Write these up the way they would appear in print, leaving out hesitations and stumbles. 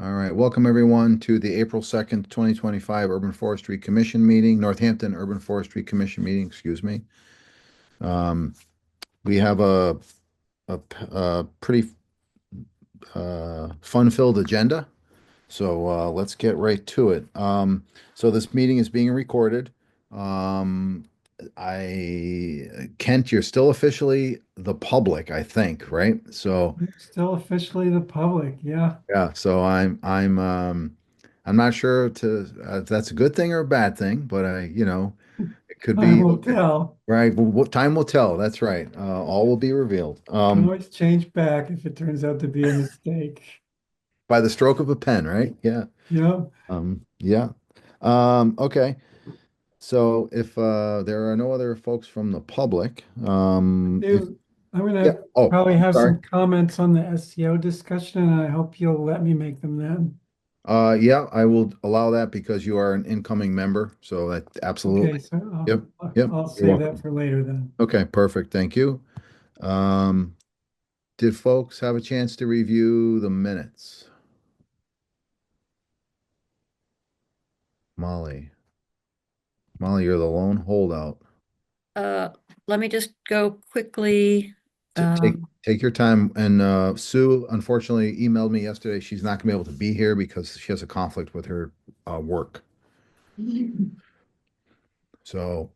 All right, welcome everyone to the April 2nd, 2025 Urban Forestry Commission meeting, Northampton Urban Forestry Commission meeting, excuse me. Um, we have a pretty fun-filled agenda, so let's get right to it. So this meeting is being recorded. Um, Kent, you're still officially the public, I think, right? So Still officially the public, yeah. yeah, so I'm not sure if that's a good thing or a bad thing, but it could Time be will okay. tell. Right? Well, what time will tell. That's right. All will be revealed. Can always change back if it turns out to be a mistake. By the stroke of a pen, right? Yeah. Yeah. Yeah. Okay. So if there are no other folks from the public, if Dude, I'm yeah. gonna Oh, probably I'm have sorry. some comments on the SEO discussion, and I hope you'll let me make them then. Yeah, I will allow that because you are an incoming member. So that Okay, absolutely. so Yep. I'll, Yep. I'll You're save that welcome. for later then. Okay, perfect. Thank you. Um, did folks have a chance to review the minutes? Molly. Molly, you're the lone holdout. Uh, Let me just go quickly. Take your time. And Sue, unfortunately, emailed me yesterday. She's not gonna be able to be here because she has a conflict with her work. So,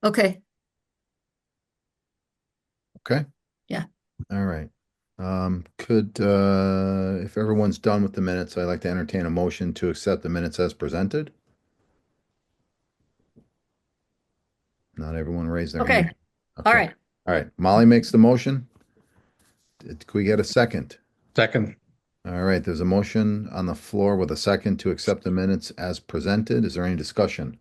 Okay, okay. yeah. All right. If everyone's done with the minutes, I'd like to entertain a motion to accept the minutes as presented. Not everyone raised their hand. Okay, all Okay. right. All right. Molly makes the motion. Could we get a second? Second. All right. There's a motion on the floor with a second to accept the minutes as presented. Is there any discussion?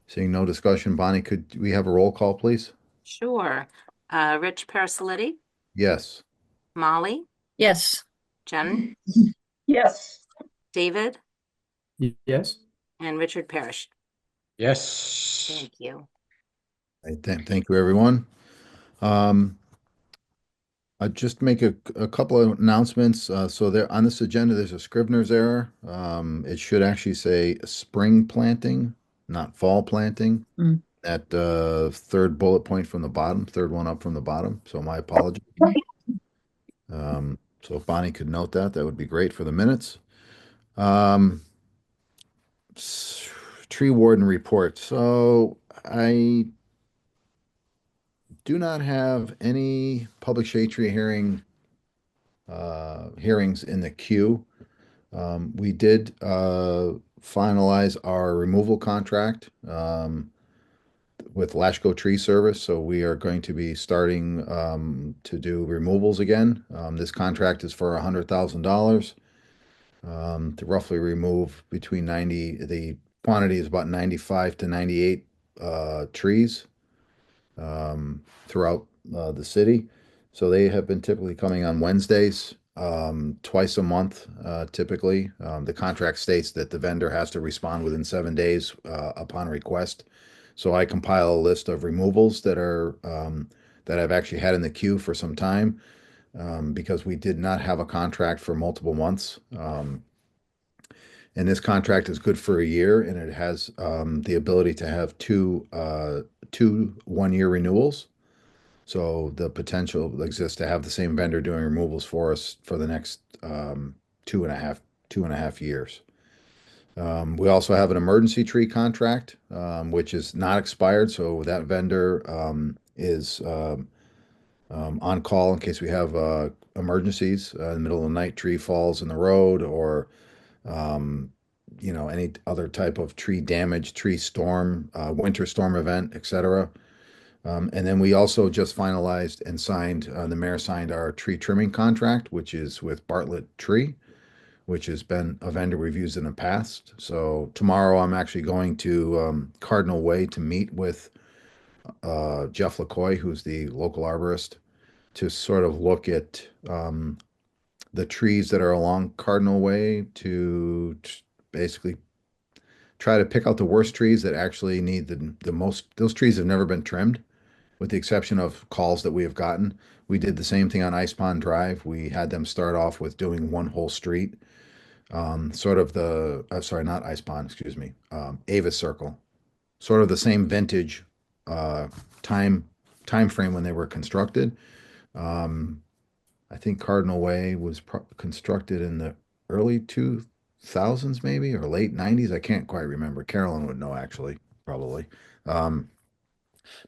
Seeing no discussion, Bonnie, could we have a roll call, please? Sure. Rich Parasoletti, Yes. Molly, Yes, Jen, Yes. David, Yes. and Richard Parrish. Yes. Thank you. Thank you, everyone. Um, I just make a couple of announcements. So there on this agenda, there's a Scrivener's error. It should actually say spring planting, not fall planting. Mm. That third bullet point from the bottom, third one up from the bottom. So my apology. So if Bonnie could note that, that would be great for the minutes. Um, Tree warden report. So I do not have any public shade tree hearings in the queue. We did finalize our removal contract with Lashko Tree Service, so we are going to be starting to do removals again. This contract is for $100,000 to roughly remove between 90, the quantity is about 95 to 98 trees throughout the city. So they have been typically coming on Wednesdays, twice a month, typically. The contract states that the vendor has to respond within 7 days upon request. So I compile a list of removals that I've actually had in the queue for some time because we did not have a contract for multiple months. And this contract is good for a year, and it has the ability to have two 1-year renewals. So the potential exists to have the same vendor doing removals for us for the next two and a half years. We also have an emergency tree contract, which is not expired. So that vendor is on call in case we have emergencies. In the middle of the night, tree falls in the road, or any other type of tree damage, tree storm, winter storm event, etc. And then we also just finalized and signed, the mayor signed our tree trimming contract, which is with Bartlett Tree, which has been a vendor we've used in the past. So tomorrow I'm actually going to Cardinal Way to meet with Jeff LaCoy, who's the local arborist, to sort of look at the trees that are along Cardinal Way to basically try to pick out the worst trees that actually need the most. Those trees have never been trimmed, with the exception of calls that we have gotten. We did the same thing on Ice Pond Drive. We had them start off with doing one whole street, sort of sorry, not Ice Pond, excuse me, Avis Circle, sort of the same vintage uh, time time frame when they were constructed. Um, I think Cardinal Way was constructed in the early 2000s, maybe, or late 90s. I can't quite remember. Carolyn would know, actually, probably. Um,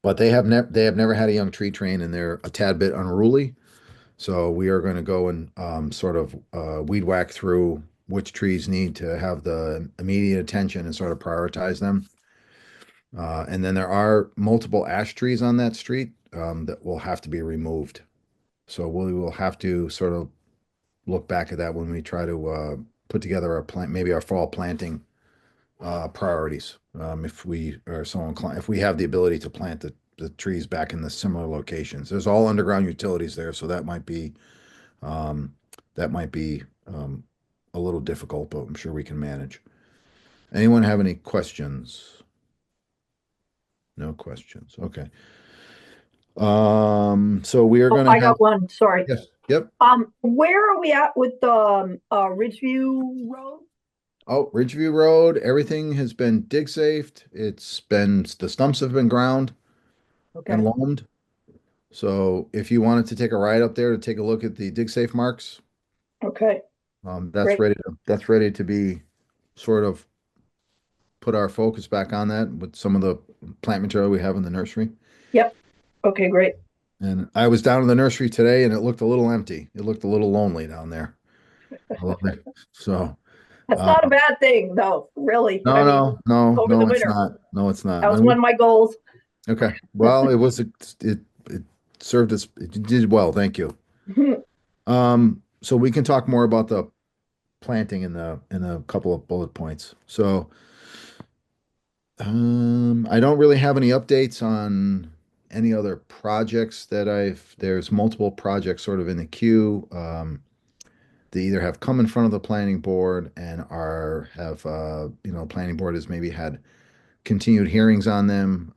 but they have never had a young tree train, and they're a tad bit unruly. So we are going to go and sort of weed whack through which trees need to have the immediate attention and sort of prioritize them. And then there are multiple ash trees on that street that will have to be removed. So we will have to sort of look back at that when we try to put together our plant, maybe our fall planting priorities. If we are so inclined, if we have the ability to plant the trees back in the similar locations. There's all underground utilities there, so um, that might be a little difficult, but I'm sure we can manage. Anyone have any questions? No questions. Okay. So we are Oh, gonna I have, got one, sorry. yes, yep. Where are we at with the Ridgeview Road? Oh, Ridgeview Road, everything has been dig safed. The stumps have been ground and Okay, loamed. So if you wanted to take a ride up there to take a look at the dig safe marks, okay, that's great. ready to be sort of put our focus back on that with some of the plant material we have in the nursery. Yep, okay, great. And I was down in the nursery today and it looked a little empty. It looked a little lonely down there. So, That's uh, not a bad thing, though, really. I no, mean, no, no, over the no, it's winter. not. No, it's not. That was one of my goals. Okay. Well, it served us, it did well, thank you. So we can talk more about the planting in a couple of bullet points. So I don't really have any updates on any other projects there's multiple projects sort of in the queue. They either have come in front of the planning board and planning board has maybe had continued hearings on them.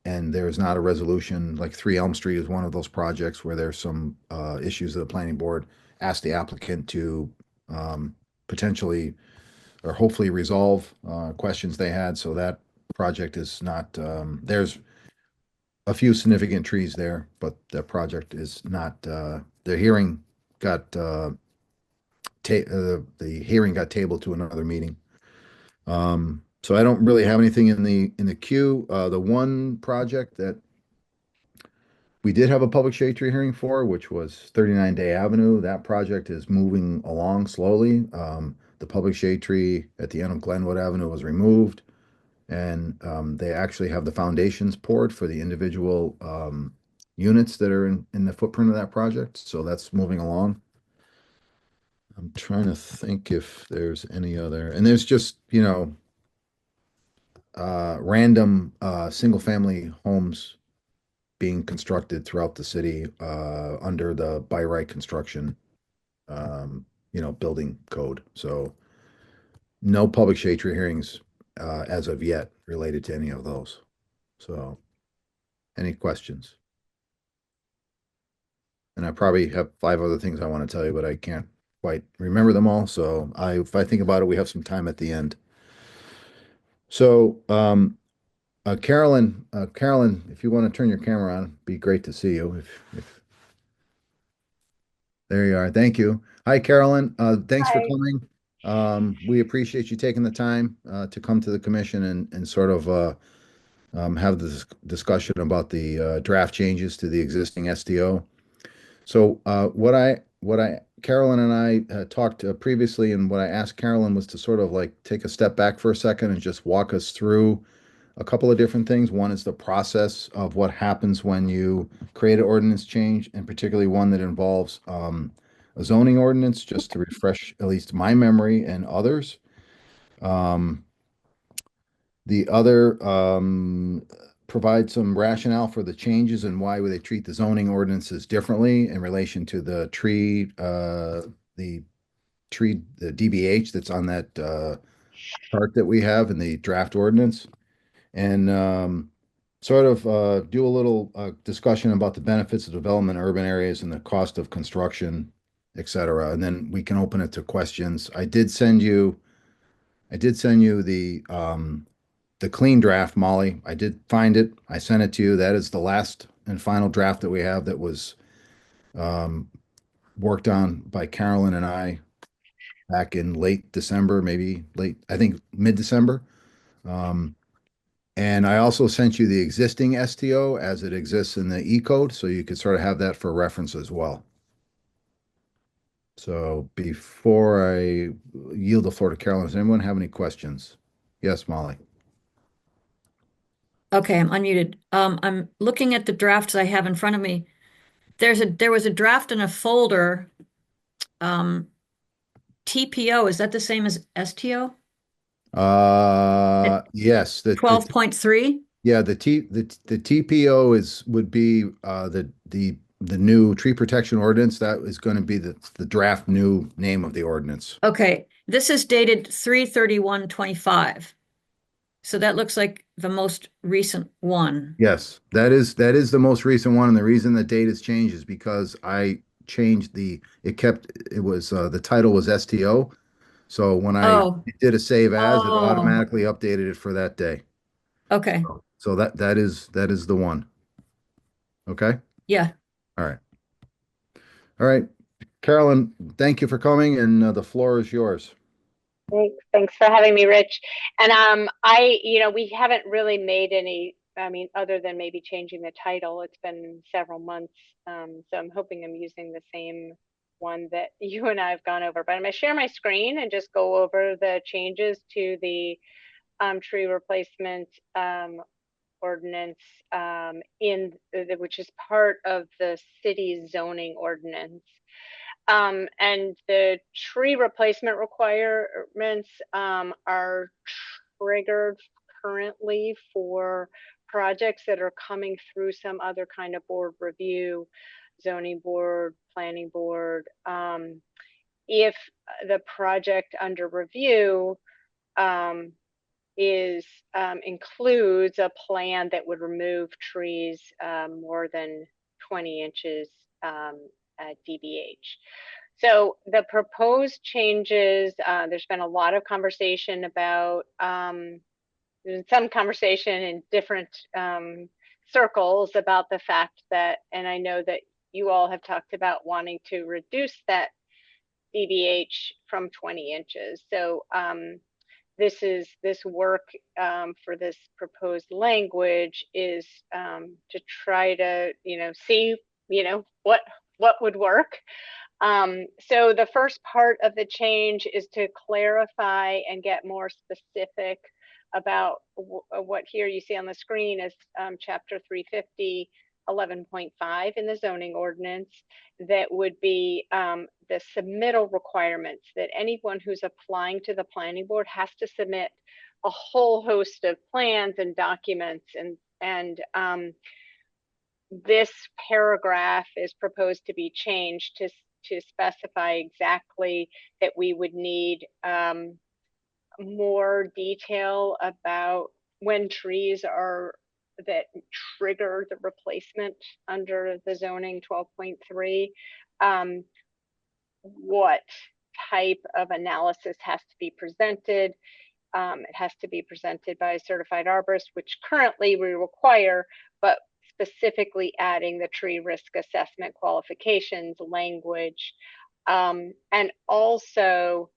And there's not a resolution, like 3 Elm Street is one of those projects where there's some issues that the planning board asked the applicant to potentially or hopefully resolve questions they had. So that project is not, there's a few significant trees there, but that project is not, the hearing got, the hearing got tabled to another meeting. So I don't really have anything in the queue. The one project that we did have a public shade tree hearing for, which was 39 Day Avenue. That project is moving along slowly. The public shade tree at the end of Glenwood Avenue was removed, and they actually have the foundations poured for the individual units that are in the footprint of that project. So that's moving along. I'm trying to think if there's any other, and there's just, random single family homes being constructed throughout the city under the by right construction building code. So no public shade tree hearings as of yet related to any of those. So any questions? And I probably have 5 other things I want to tell you, but I can't quite remember them all. So if I think about it, we have some time at the end. So Carolyn, if you want to turn your camera on, it'd be great to see you. If There you are. Thank you. Hi, Carolyn. Thanks for Hi. coming. We appreciate you taking the time to come to the commission and sort of have this discussion about the draft changes to the existing SDO. So Carolyn and I talked previously, and what I asked Carolyn was to sort of like take a step back for a second and just walk us through a couple of different things. One is the process of what happens when you create an ordinance change, and particularly one that involves a zoning ordinance, just to refresh at least my memory and others. Um, the other provide some rationale for the changes and why they treat the zoning ordinances differently in relation to the the DBH that's on that chart that we have in the draft ordinance, and sort of do a little discussion about the benefits of development in urban areas and the cost of construction, et cetera. And then we can open it to questions. I did send you the clean draft, Molly. I did find it. I sent it to you. That is the last and final draft that we have that was um, worked on by Carolyn and I back in late December, maybe late, I think mid-December. Um, and I also sent you the existing STO as it exists in the E code, so you could sort of have that for reference as well. So before I yield the floor to Carolyn, does anyone have any questions? Yes, Molly. Okay, I'm unmuted. I'm looking at the drafts I have in front of me. There was a draft in a folder. TPO, is that the same as STO? Yes, 12.3? yeah, the TPO would be the new tree protection ordinance. That is going to be the draft new name of the ordinance. Okay, this is dated 3/31/25. So that looks like the most recent one. Yes, that is the most recent one, and the reason the date has changed is because I changed it was the title was STO. So when I Oh, did a save as, it oh, automatically updated it for that day. okay. So that is the one. Okay? Yeah. All right. All right. Carolyn, thank you for coming, and the floor is yours. Thanks for having me, Rich. And we haven't really made any, I mean, other than maybe changing the title. It's been several months. So I'm hoping I'm using the same one that you and I have gone over. But I'm going to share my screen and just go over the changes to the tree replacement ordinance which is part of the city zoning ordinance. And the tree replacement requirements are triggered currently for projects that are coming through some other kind of board review, zoning board, planning board. If the project under review includes a plan that would remove trees more than 20 inches at DBH. So the proposed changes, there's been a lot of conversation about, some conversation in different circles about the fact that, and I know that you all have talked about wanting to reduce that DBH from 20 inches. So this work for this proposed language is to try to see what would work. So the first part of the change is to clarify and get more specific about what here you see on the screen is chapter 350 11.5 in the zoning ordinance. That would be the submittal requirements that anyone who's applying to the planning board has to submit a whole host of plans and documents, and this paragraph is proposed to be changed to specify exactly that we would need more detail about when trees are that trigger the replacement under the zoning 12.3, what type of analysis has to be presented. It has to be presented by a certified arborist, which currently we require, but specifically adding the tree risk assessment qualifications language, and also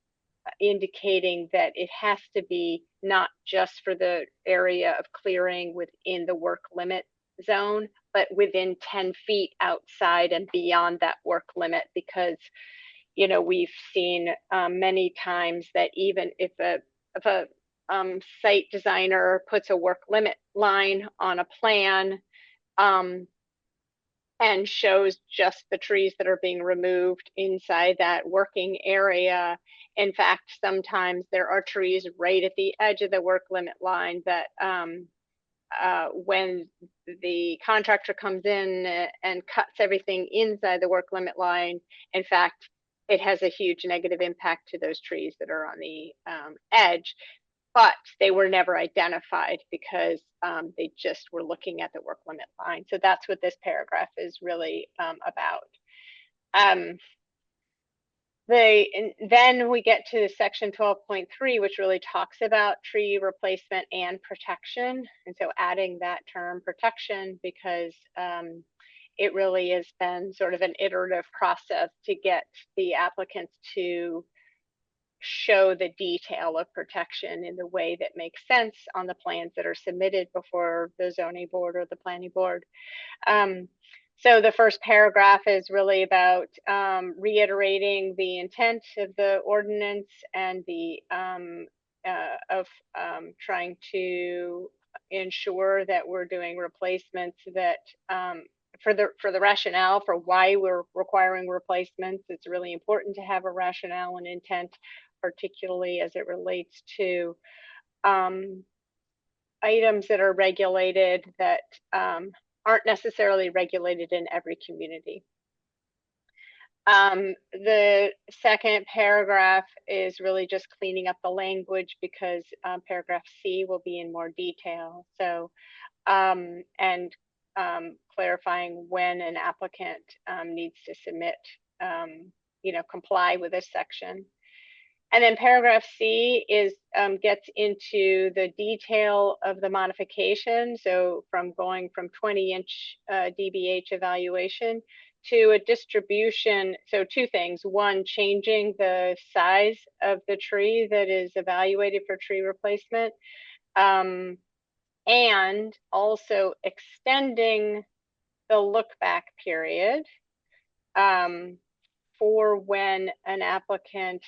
indicating that it has to be not just for the area of clearing within the work limit zone, but within 10 feet outside and beyond that work limit, because, you know, we've seen many times that even if a site designer puts a work limit line on a plan, and shows just the trees that are being removed inside that working area. In fact, sometimes there are trees right at the edge of the work limit line that when the contractor comes in and cuts everything inside the work limit line, in fact, it has a huge negative impact to those trees that are on the edge, but they were never identified because they just were looking at the work limit line. So that's what this paragraph is really about. Then we get to section 12.3, which really talks about tree replacement and protection. And so adding that term protection, because it really has been sort of an iterative process to get the applicants to show the detail of protection in the way that makes sense on the plans that are submitted before the zoning board or the planning board. So the first paragraph is really about reiterating the intent of the ordinance and the trying to ensure that we're doing replacements that for the rationale for why we're requiring replacements. It's really important to have a rationale and intent, particularly as it relates to items that are regulated that aren't necessarily regulated in every community. The second paragraph is really just cleaning up the language, because paragraph C will be in more detail. So, and clarifying when an applicant needs to submit, you know, comply with this section. And then paragraph C is gets into the detail of the modification. So from going from 20-inch DBH evaluation to a distribution. So two things: one, changing the size of the tree that is evaluated for tree replacement, and also extending the look back period for when an applicant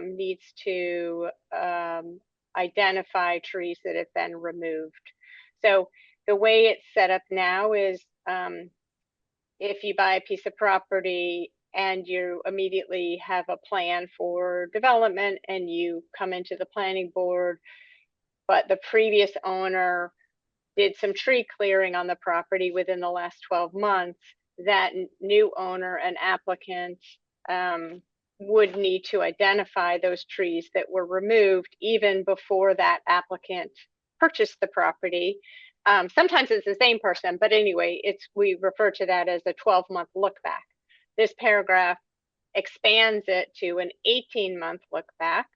needs to identify trees that have been removed. So the way it's set up now is if you buy a piece of property and you immediately have a plan for development and you come into the planning board, but the previous owner did some tree clearing on the property within the last 12 months, that new owner and applicant would need to identify those trees that were removed even before that applicant purchased the property. Sometimes it's the same person, but anyway, we refer to that as a 12-month look back. This paragraph expands it to an 18-month look back.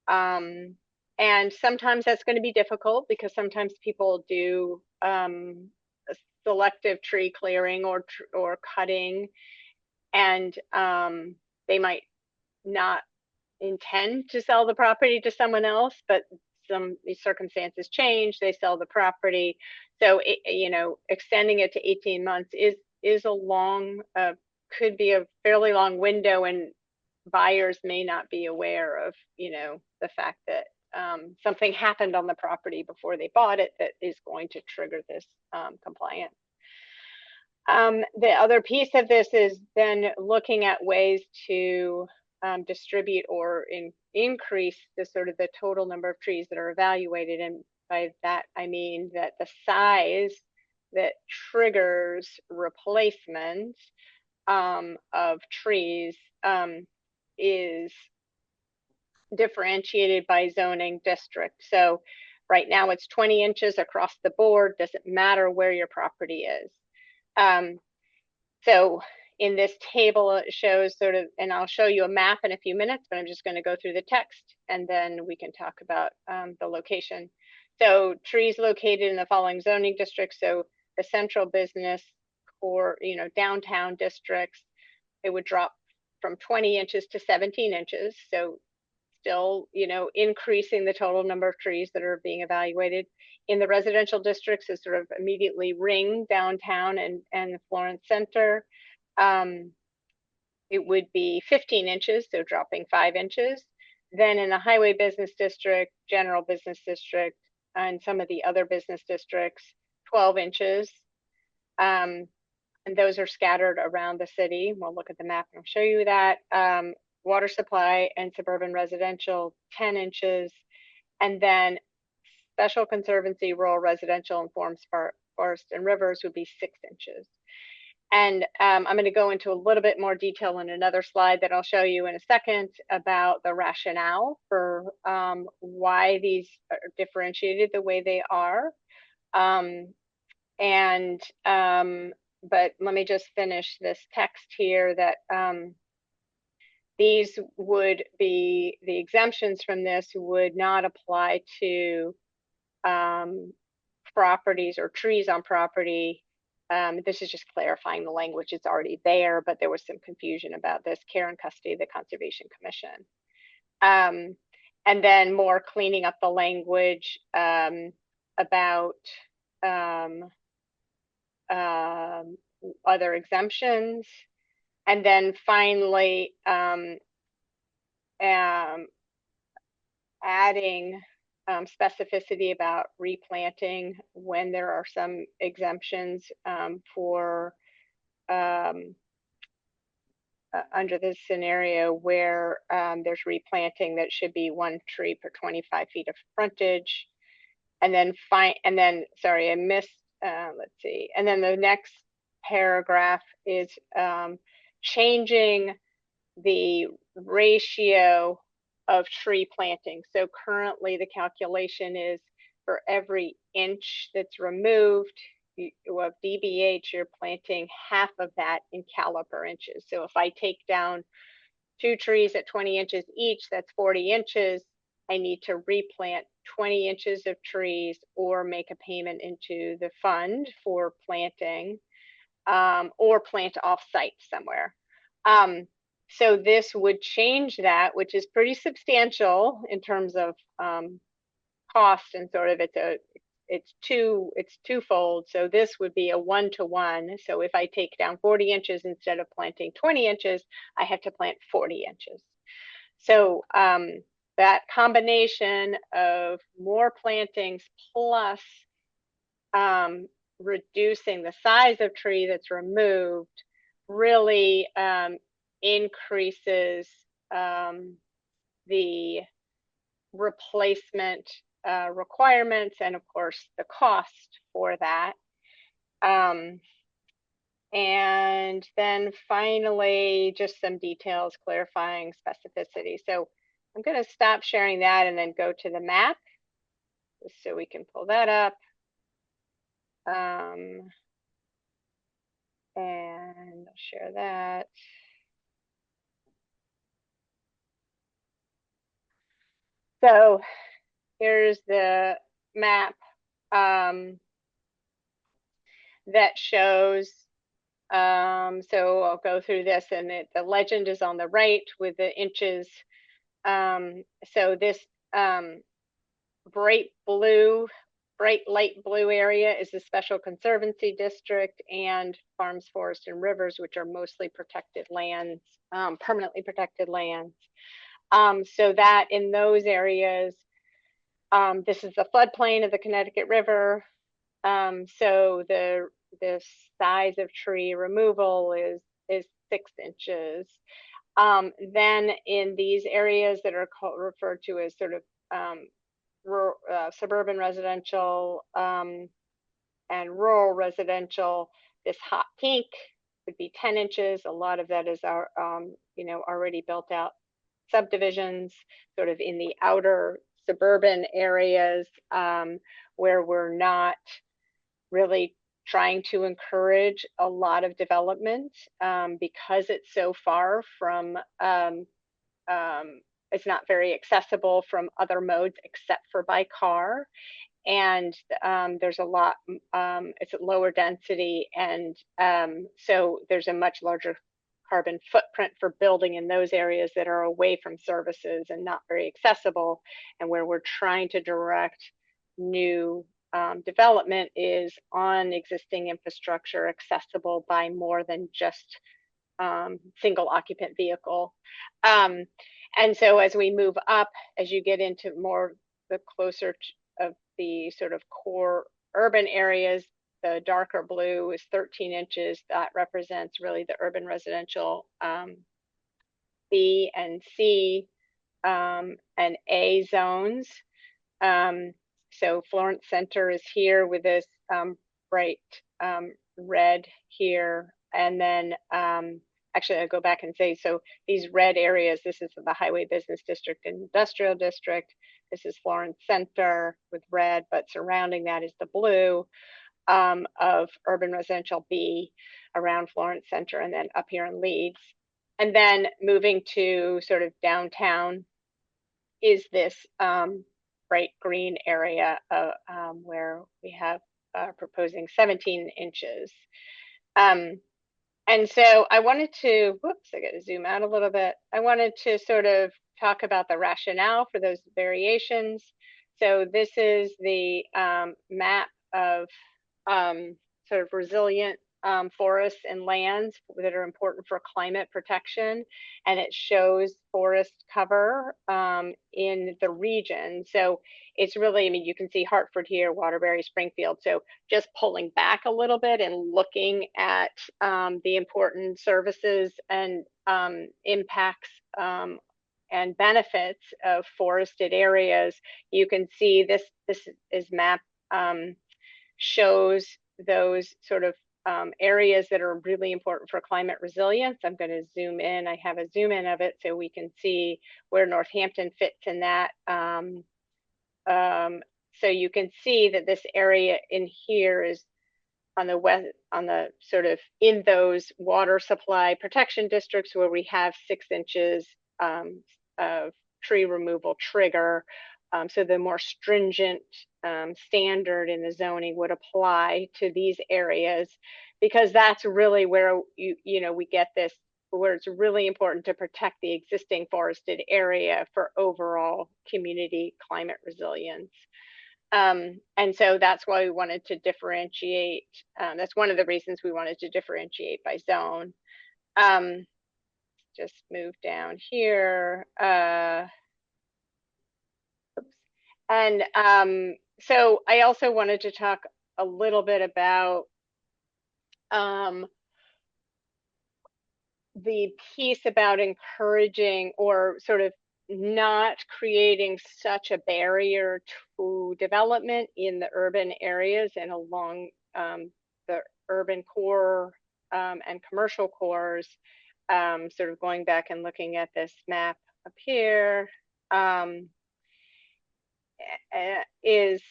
And sometimes that's going to be difficult because sometimes people do selective tree clearing or cutting, and they might not intend to sell the property to someone else, but some circumstances change, they sell the property. So you know, extending it to 18 months is a long, could be a fairly long window, and buyers may not be aware of, you know, the fact that something happened on the property before they bought it that is going to trigger this compliance. The other piece of this is then looking at ways to distribute or increase the sort of the total number of trees that are evaluated. And by that, I mean that the size that triggers replacement of trees is differentiated by zoning district. So right now it's 20 inches across the board, doesn't matter where your property is. So in this table, it shows sort of, and I'll show you a map in a few minutes, but I'm just going to go through the text and then we can talk about the location. So trees located in the following zoning districts. So the central business core, you know, downtown districts, it would drop from 20 inches to 17 inches. So still, increasing the total number of trees that are being evaluated. In the residential districts is sort of immediately Ring, downtown, and Florence Center. It would be 15 inches, so dropping 5 inches. Then in the highway business district, general business district, and some of the other business districts, 12 inches. And those are scattered around the city. We'll look at the map and I'll show you that. Water supply and suburban residential, 10 inches. And then special conservancy, rural residential, and forest and rivers would be 6 inches. And I'm going to go into a little bit more detail in another slide that I'll show you in a second about the rationale for why these are differentiated the way they are. But let me just finish this text here that these would be, the exemptions from this would not apply to properties or trees on property. This is just clarifying the language. It's already there, but there was some confusion about this. Care and custody of the Conservation Commission. And then more cleaning up the language about other exemptions. And then finally, adding specificity about replanting when there are some exemptions for under this scenario where there's replanting that should be 1 tree per 25 feet of frontage. And then sorry, I missed, let's see. And then the next paragraph is changing the ratio of tree planting. So currently the calculation is for every inch that's removed of DBH, you're planting half of that in caliper inches. So if I take down 2 trees at 20 inches each, that's 40 inches. I need to replant 20 inches of trees or make a payment into the fund for planting or plant off-site somewhere. So this would change that, which is pretty substantial in terms of cost, and sort of it's twofold. So this would be a 1-to-1. So if I take down 40 inches instead of planting 20 inches, I have to plant 40 inches. So that combination of more plantings plus reducing the size of tree that's removed really increases the replacement requirements and of course the cost for that. And then finally, just some details clarifying specificity. So I'm going to stop sharing that and then go to the map just so we can pull that up. And I'll share that. So here's the map that shows, so I'll go through this, and the legend is on the right with the inches. So this bright light blue area is the Special Conservancy District, and farms, forests, and rivers, which are mostly protected lands, permanently protected lands. So that in those areas, this is the floodplain of the Connecticut River. So the size of tree removal is 6 inches. Then in these areas that are referred to as sort of suburban residential and rural residential, this hot pink would be 10 inches. A lot of that is our, already built out subdivisions, sort of in the outer suburban areas where we're not really trying to encourage a lot of development because it's so far from, it's not very accessible from other modes except for by car. And there's a lot, it's at lower density. And so there's a much larger carbon footprint for building in those areas that are away from services and not very accessible, and where we're trying to direct new development is on existing infrastructure accessible by more than just single occupant vehicle. And so as we move up, as you get into more the closer of the sort of core urban areas, the darker blue is 13 inches. That represents really the urban residential B and C and A zones. So Florence Center is here with this bright red here. And then actually I'll go back and say, so these red areas, this is the Highway Business District and Industrial District. This is Florence Center with red, but surrounding that is the blue of urban residential B around Florence Center, and then up here in Leeds. And then moving to sort of downtown is this bright green area where we have proposing 17 inches. And so I wanted to, whoops, I got to zoom out a little bit. I wanted to sort of talk about the rationale for those variations. So this is the map of sort of resilient forests and lands that are important for climate protection. And it shows forest cover in the region. So it's really, I mean, you can see Hartford here, Waterbury, Springfield. So just pulling back a little bit and looking at the important services and impacts and benefits of forested areas, you can see this is map shows those sort of areas that are really important for climate resilience. I'm going to zoom in. I have a zoom in of it so we can see where Northampton fits in that. So you can see that this area in here is on the west, on the sort of in those water supply protection districts where we have 6 inches of tree removal trigger. So the more stringent standard in the zoning would apply to these areas, because that's really where we get this, where it's really important to protect the existing forested area for overall community climate resilience. And so that's why we wanted to differentiate. That's one of the reasons we wanted to differentiate by zone. Just move down here. And so I also wanted to talk a little bit about the piece about encouraging or sort of not creating such a barrier to development in the urban areas and along the urban core and commercial cores. Sort of going back and looking at this map up here, is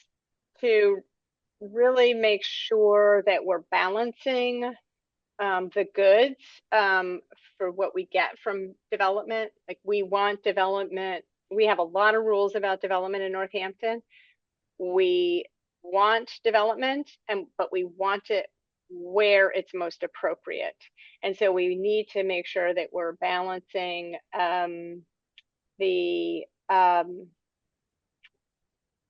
to really make sure that we're balancing the goods for what we get from development. Like we want development. We have a lot of rules about development in Northampton. We want development, but we want it where it's most appropriate. And so we need to make sure that we're balancing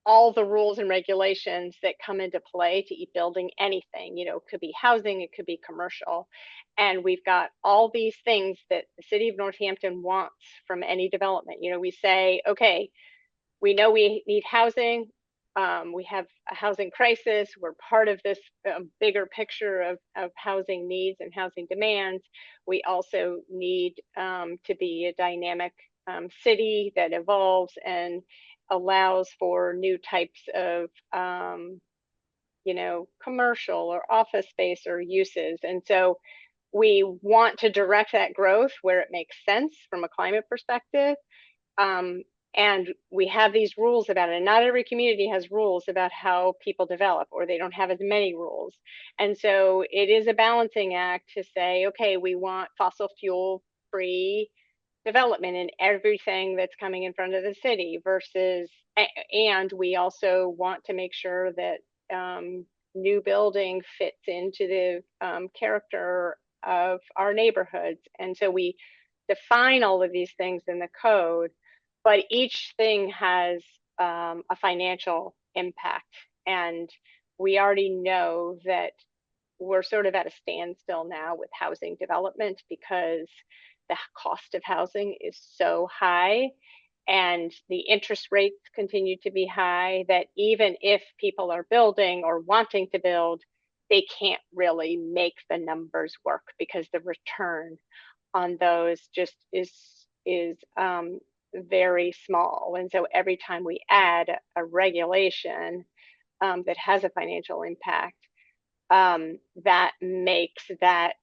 all the rules and regulations that come into play to building anything. It could be housing, it could be commercial. And we've got all these things that the city of Northampton wants from any development. We say, okay, we know we need housing. We have a housing crisis. We're part of this bigger picture of housing needs and housing demands. We also need to be a dynamic city that evolves and allows for new types of commercial or office space or uses. And so we want to direct that growth where it makes sense from a climate perspective. And we have these rules about it. And not every community has rules about how people develop, or they don't have as many rules. And so it is a balancing act to say, okay, we want fossil fuel free development in everything that's coming in front of the city versus, and we also want to make sure that new building fits into the character of our neighborhoods. And so we define all of these things in the code, but each thing has a financial impact. And we already know that we're sort of at a standstill now with housing development because the cost of housing is so high and the interest rates continue to be high that even if people are building or wanting to build, they can't really make the numbers work because the return on those just is very small. And so every time we add a regulation that has a financial impact, that makes that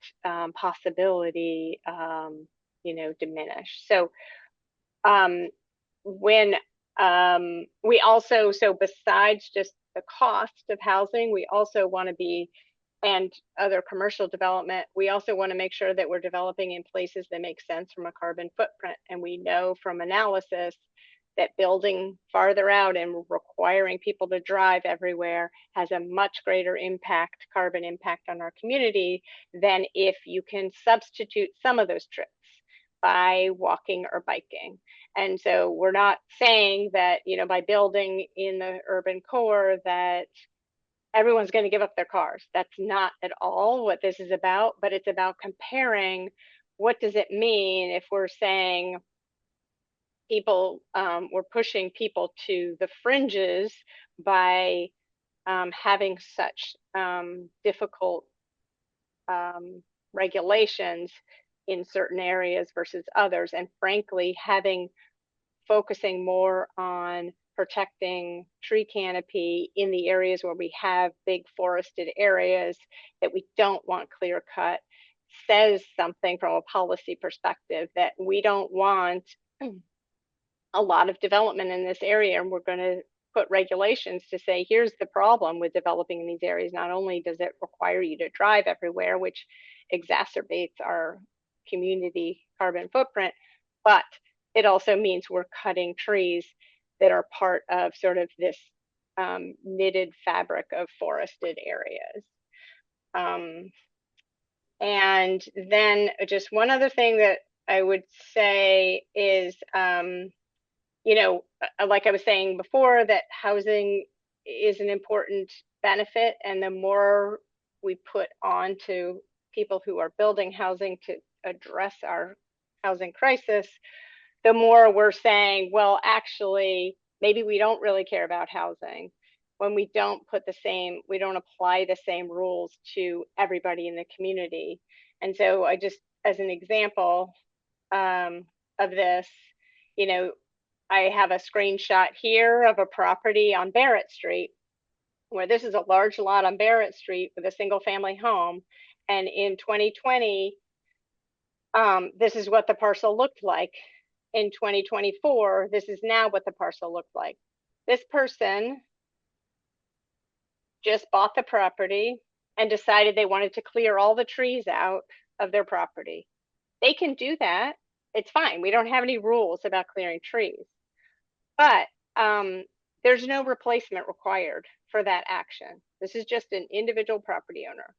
possibility, diminish. So when we also, so besides just the cost of housing, we also want to be, and other commercial development, we also want to make sure that we're developing in places that make sense from a carbon footprint. And we know from analysis that building farther out and requiring people to drive everywhere has a much greater impact, carbon impact on our community than if you can substitute some of those trips by walking or biking. And so we're not saying that, by building in the urban core that everyone's going to give up their cars. That's not at all what this is about, but it's about comparing what does it mean if we're saying we're pushing people to the fringes by having such difficult regulations in certain areas versus others, and frankly, focusing more on protecting tree canopy in the areas where we have big forested areas that we don't want clear cut, says something from a policy perspective that we don't want a lot of development in this area, and we're going to put regulations to say, here's the problem with developing in these areas. Not only does it require you to drive everywhere, which exacerbates our community carbon footprint, but it also means we're cutting trees that are part of sort of this knitted fabric of forested areas. And then just one other thing that I would say is, like I was saying before, that housing is an important benefit, and the more we put on to people who are building housing to address our housing crisis, the more we're saying, well, actually, maybe we don't really care about housing when we don't apply the same rules to everybody in the community. And so I just, as an example of this, I have a screenshot here of a property on Barrett Street, where this is a large lot on Barrett Street with a single family home. And in 2020, this is what the parcel looked like. In 2024, this is now what the parcel looked like. This person just bought the property and decided they wanted to clear all the trees out of their property. They can do that. It's fine. We don't have any rules about clearing trees. But there's no replacement required for that action. This is just an individual property owner.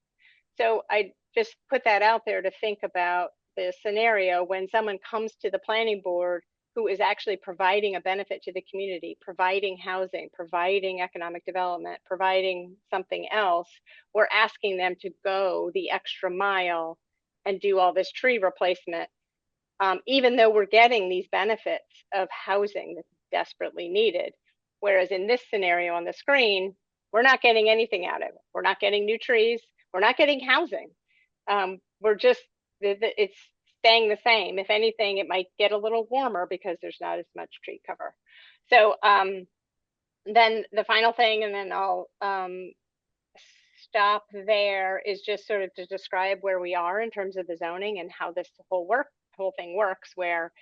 So I just put that out there to think about the scenario when someone comes to the planning board who is actually providing a benefit to the community, providing housing, providing economic development, providing something else. We're asking them to go the extra mile and do all this tree replacement, even though we're getting these benefits of housing that's desperately needed. Whereas in this scenario on the screen, we're not getting anything out of it. We're not getting new trees. We're not getting housing. It's staying the same. If anything, it might get a little warmer because there's not as much tree cover. So then the final thing, and then I'll stop there, is just sort of to describe where we are in terms of the zoning and how this whole thing works, where,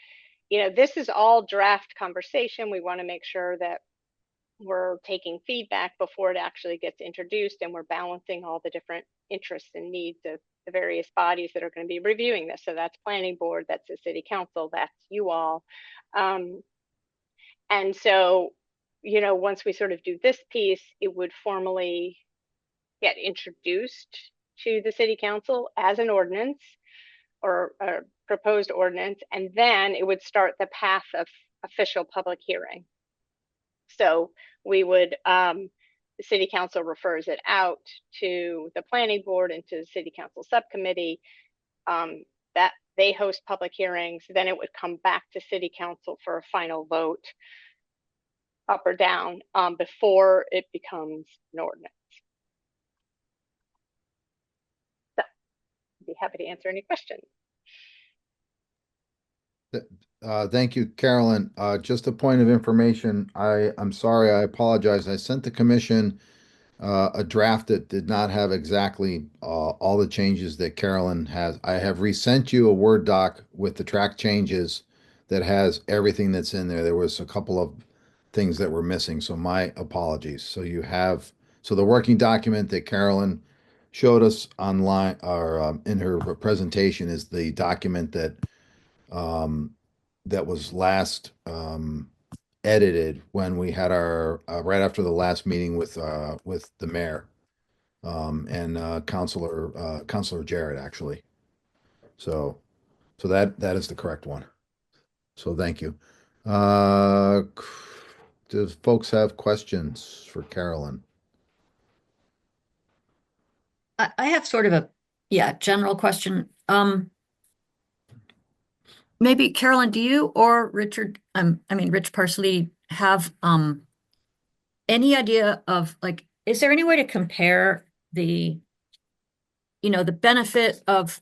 this is all draft conversation. We want to make sure that we're taking feedback before it actually gets introduced, and we're balancing all the different interests and needs of the various bodies that are going to be reviewing this. So that's planning board, that's the city council, that's you all. And so, once we sort of do this piece, it would formally get introduced to the city council as an ordinance or a proposed ordinance, and then it would start the path of official public hearing. So we would, the city council refers it out to the planning board and to the city council subcommittee. That they host public hearings, then it would come back to city council for a final vote, up or down, before it becomes an ordinance. So I'd be happy to answer any questions. Thank you, Carolyn. Just a point of information. I'm sorry, I apologize. I sent the commission a draft that did not have exactly all the changes that Carolyn has. I have resent you a Word doc with the track changes that has everything that's in there. There was a couple of things that were missing, so my apologies. So the working document that Carolyn showed us online or in her presentation is the document um, that was last edited when we had our right after the last meeting with the mayor and Councilor Jarrett actually. So that is the correct one. So thank you. Uh, does folks have questions for Carolyn? I have sort of a general question. Maybe Carolyn, do you or Richard, Rich Parsley have any idea of like, is there any way to compare the benefit of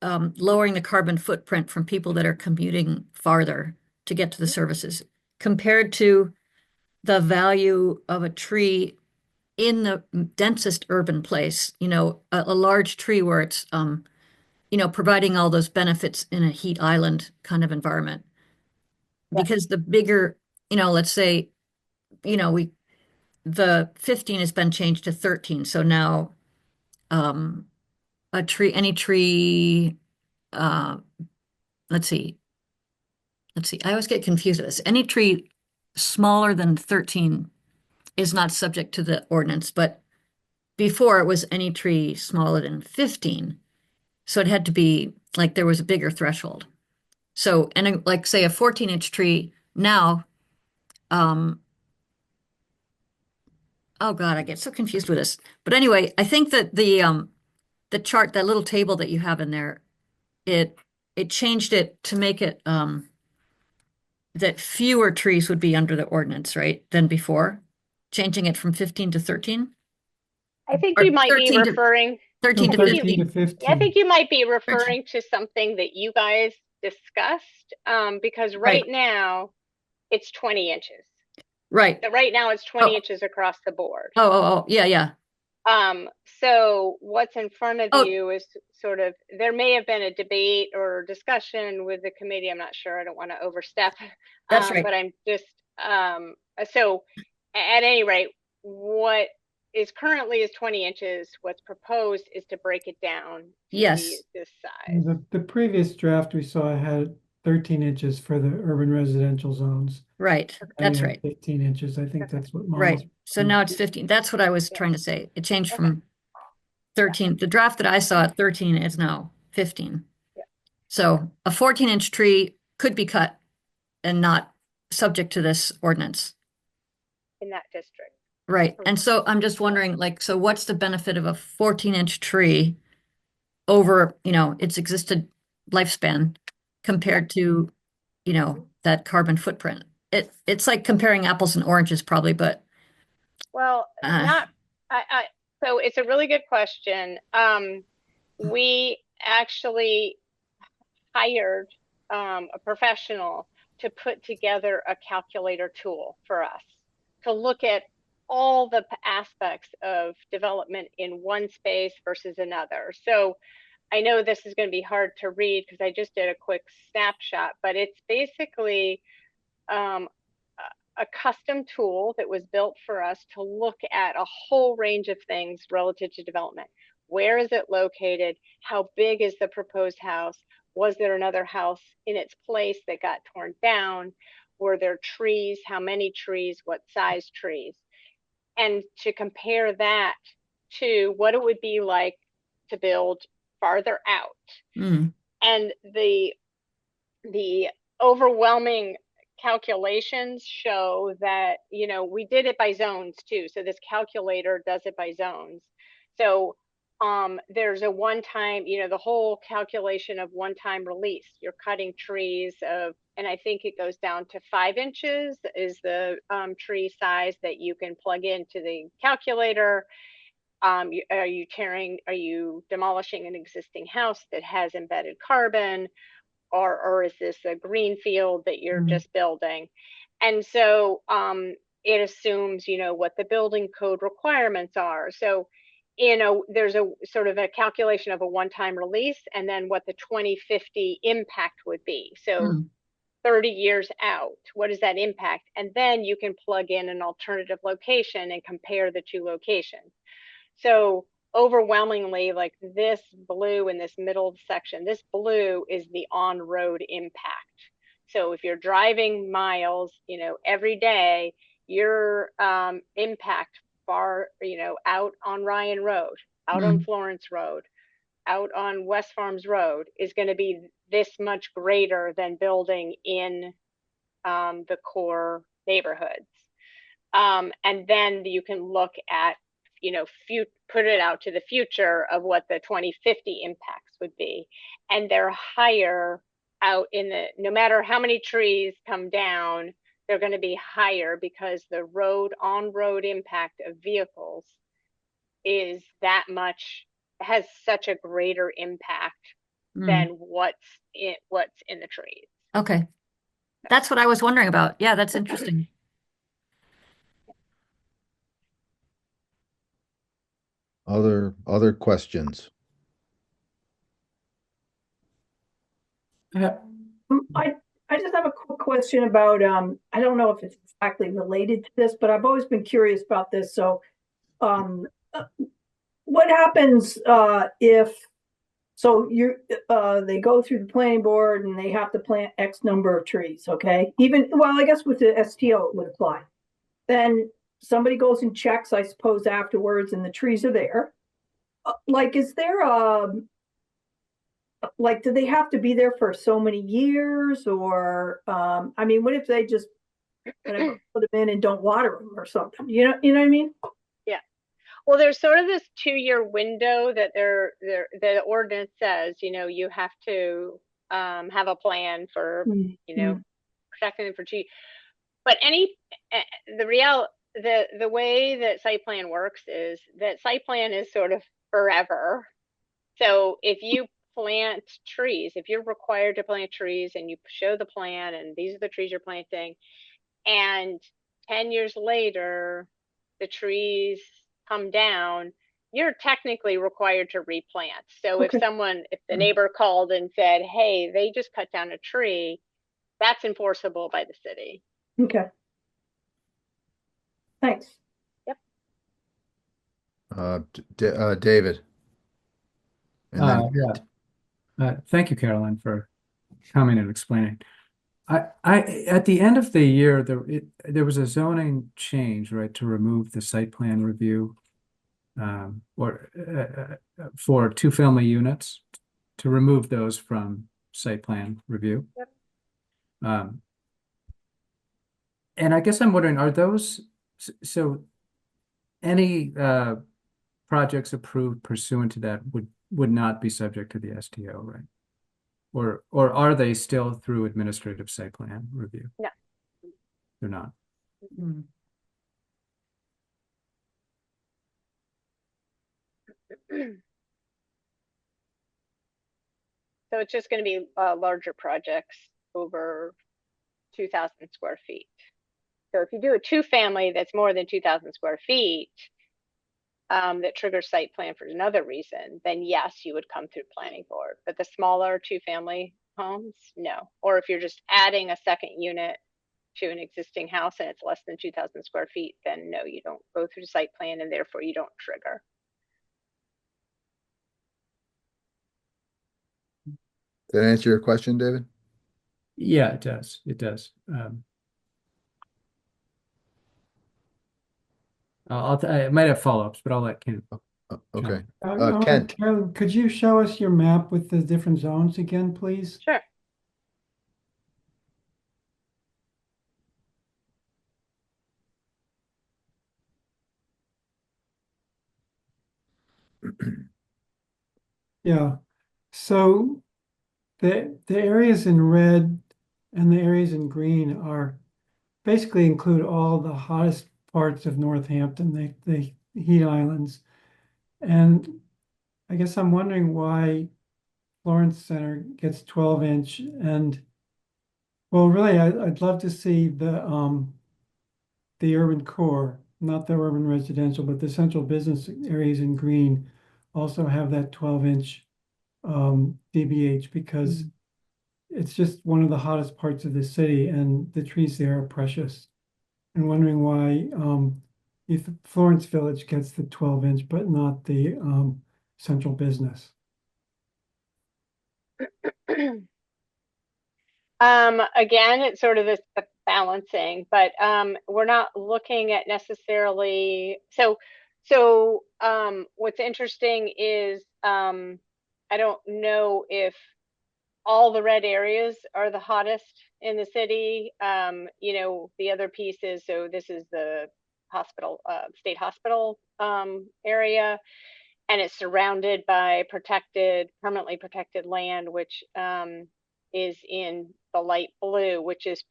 lowering the carbon footprint from people that are commuting farther to get to the services compared to the value of a tree in the densest urban place, a large tree where it's providing all those benefits in a heat island kind of environment. Yeah. Because the bigger, let's say, the 15 has been changed to 13. So now any tree, uh, let's see, I always get confused with this. Any tree smaller than 13 is not subject to the ordinance, but before it was any tree smaller than 15. So it had to be like there was a bigger threshold. So, and like say a 14-inch tree now, oh God, I get so confused with this. But anyway, I think that the chart, that little table that you have in there, it changed it to make it that fewer trees would be under the ordinance, right, than before, changing it from 15 to 13. I think Or you might be 13 to referring, 13 to I think you- 13 to 15. I 15. think you might be referring to something that you guys discussed, because right Right. now it's 20 inches. Right. So right now it's 20 Oh. inches across the board. Oh, yeah. So what's in front of Oh. you is sort of, there may have been a debate or discussion with the committee. I'm not sure. I don't want to overstep. That's right. But I'm just, so at any rate, what is currently is 20 inches. What's proposed is to break it down to Yes. this size. The previous draft we saw had 13 inches for the urban residential zones. Right. Now That's you have right. 15 inches. I think that's what Molly's. Right. So now it's 15. That's what I was Yeah. trying to say. It changed Okay. from 13. The draft that I saw at 13 is now 15. Yeah. So a 14-inch tree could be cut and not subject to this ordinance. In that district. Right. And so I'm just wondering, like, so what's the benefit of a 14-inch tree over, its existed lifespan compared to, that carbon footprint? It's like comparing apples and oranges probably, but Well, not, so it's a really good question. We actually hired a professional to put together a calculator tool for us to look at all the aspects of development in one space versus another. So I know this is going to be hard to read because I just did a quick snapshot, but it's basically a custom tool that was built for us to look at a whole range of things relative to development. Where is it located? How big is the proposed house? Was there another house in its place that got torn down? Were there trees? How many trees? What size trees? And to compare that to what it would be like to build farther out. Mm, And the overwhelming calculations show that, we did it by zones too. So this calculator does it by zones. So there's a one-time, the whole calculation of one-time release. You're cutting trees and I think it goes down to 5 inches is the tree size that you can plug into the calculator. Are you demolishing an existing house that has embedded carbon? Or is this a green field that you're Mhm. just building? And so it assumes, what the building code requirements are. So, there's a sort of a calculation of a one-time release and then what the 2050 impact would be. So mm, 30 years out, what is that impact? And then you can plug in an alternative location and compare the two locations. So overwhelmingly, like this blue in this middle section, this blue is the on-road impact. So if you're driving miles, every day, your impact far, out on Ryan Road, out on mm, Florence Road, out on West Farms Road is going to be this much greater than building in the core neighborhoods. And then you can look at, put it out to the future of what the 2050 impacts would be. And they're higher out no matter how many trees come down, they're going to be higher because the on-road impact of vehicles is that much, has such a greater impact than mm. what's in the trees. Okay. That's what I was wondering about. Yeah, that's interesting. Other questions? Uh, I just have a quick question about, I don't know if it's exactly related to this, but I've always been curious about this. So, um, uh, what happens, if, so they go through the planning board and they have to plant X number of trees, okay? Well, I guess with the STO it would apply. Then somebody goes and checks, I suppose, afterwards, and the trees are there. Is there do they have to be there for so many years, or I mean, what if they just put them in and don't water them or something? You know what I mean? Yeah. Well, there's sort of this 2-year window that the ordinance says, you have to have a plan for, Mm-hmm. protecting them for 2. But the way that site plan works is that site plan is sort of forever. So if you plant trees, if you're required to plant trees and you show the plan and these are the trees you're planting, and 10 years later, the trees come down, you're technically required to replant. So Okay. if the neighbor called and said, hey, they just cut down a tree, that's enforceable by the city. Okay. Thanks. David. And then Thank you, Caroline, for coming and explaining. At the end of the year, there was a zoning change, right, to remove the site plan review, for 2-family units, to remove those from site plan review. Yep. And I guess I'm wondering, are those, so any projects approved pursuant to that would not be subject to the STO, right? Or are they still through administrative site plan review? No. They're not. Mm. So it's just going to be larger projects over 2,000 square feet. So if you do a 2-family that's more than 2,000 square feet, that triggers site plan for another reason, then yes, you would come through planning board. But the smaller 2-family homes, no. Or if you're just adding a second unit to an existing house and it's less than 2,000 square feet, then no, you don't go through site plan and therefore you don't trigger. Did that answer your question, David? Yeah, it does. It does. I might have follow-ups, but I'll let Ken Okay. Carolyn, Kent, could you show us your map with the different zones again, please? Sure. Yeah. So the areas in red and the areas in green are basically include all the hottest parts of Northampton, the heat islands. And I guess I'm wondering why Florence Center gets 12-inch and well, really, I'd love to see the urban core, not the urban residential, but the central business areas in green also have that 12-inch DBH because it's just one of the hottest parts of the city and the trees there are precious. And wondering why if Florence Village gets the 12-inch, but not the central business. Again, it's sort of this balancing, but we're not looking at necessarily. So what's interesting is I don't know if all the red areas are the hottest in the city. You know, the other piece is, so this is the hospital, state hospital area, and it's surrounded by permanently protected land, which is in the light blue, which is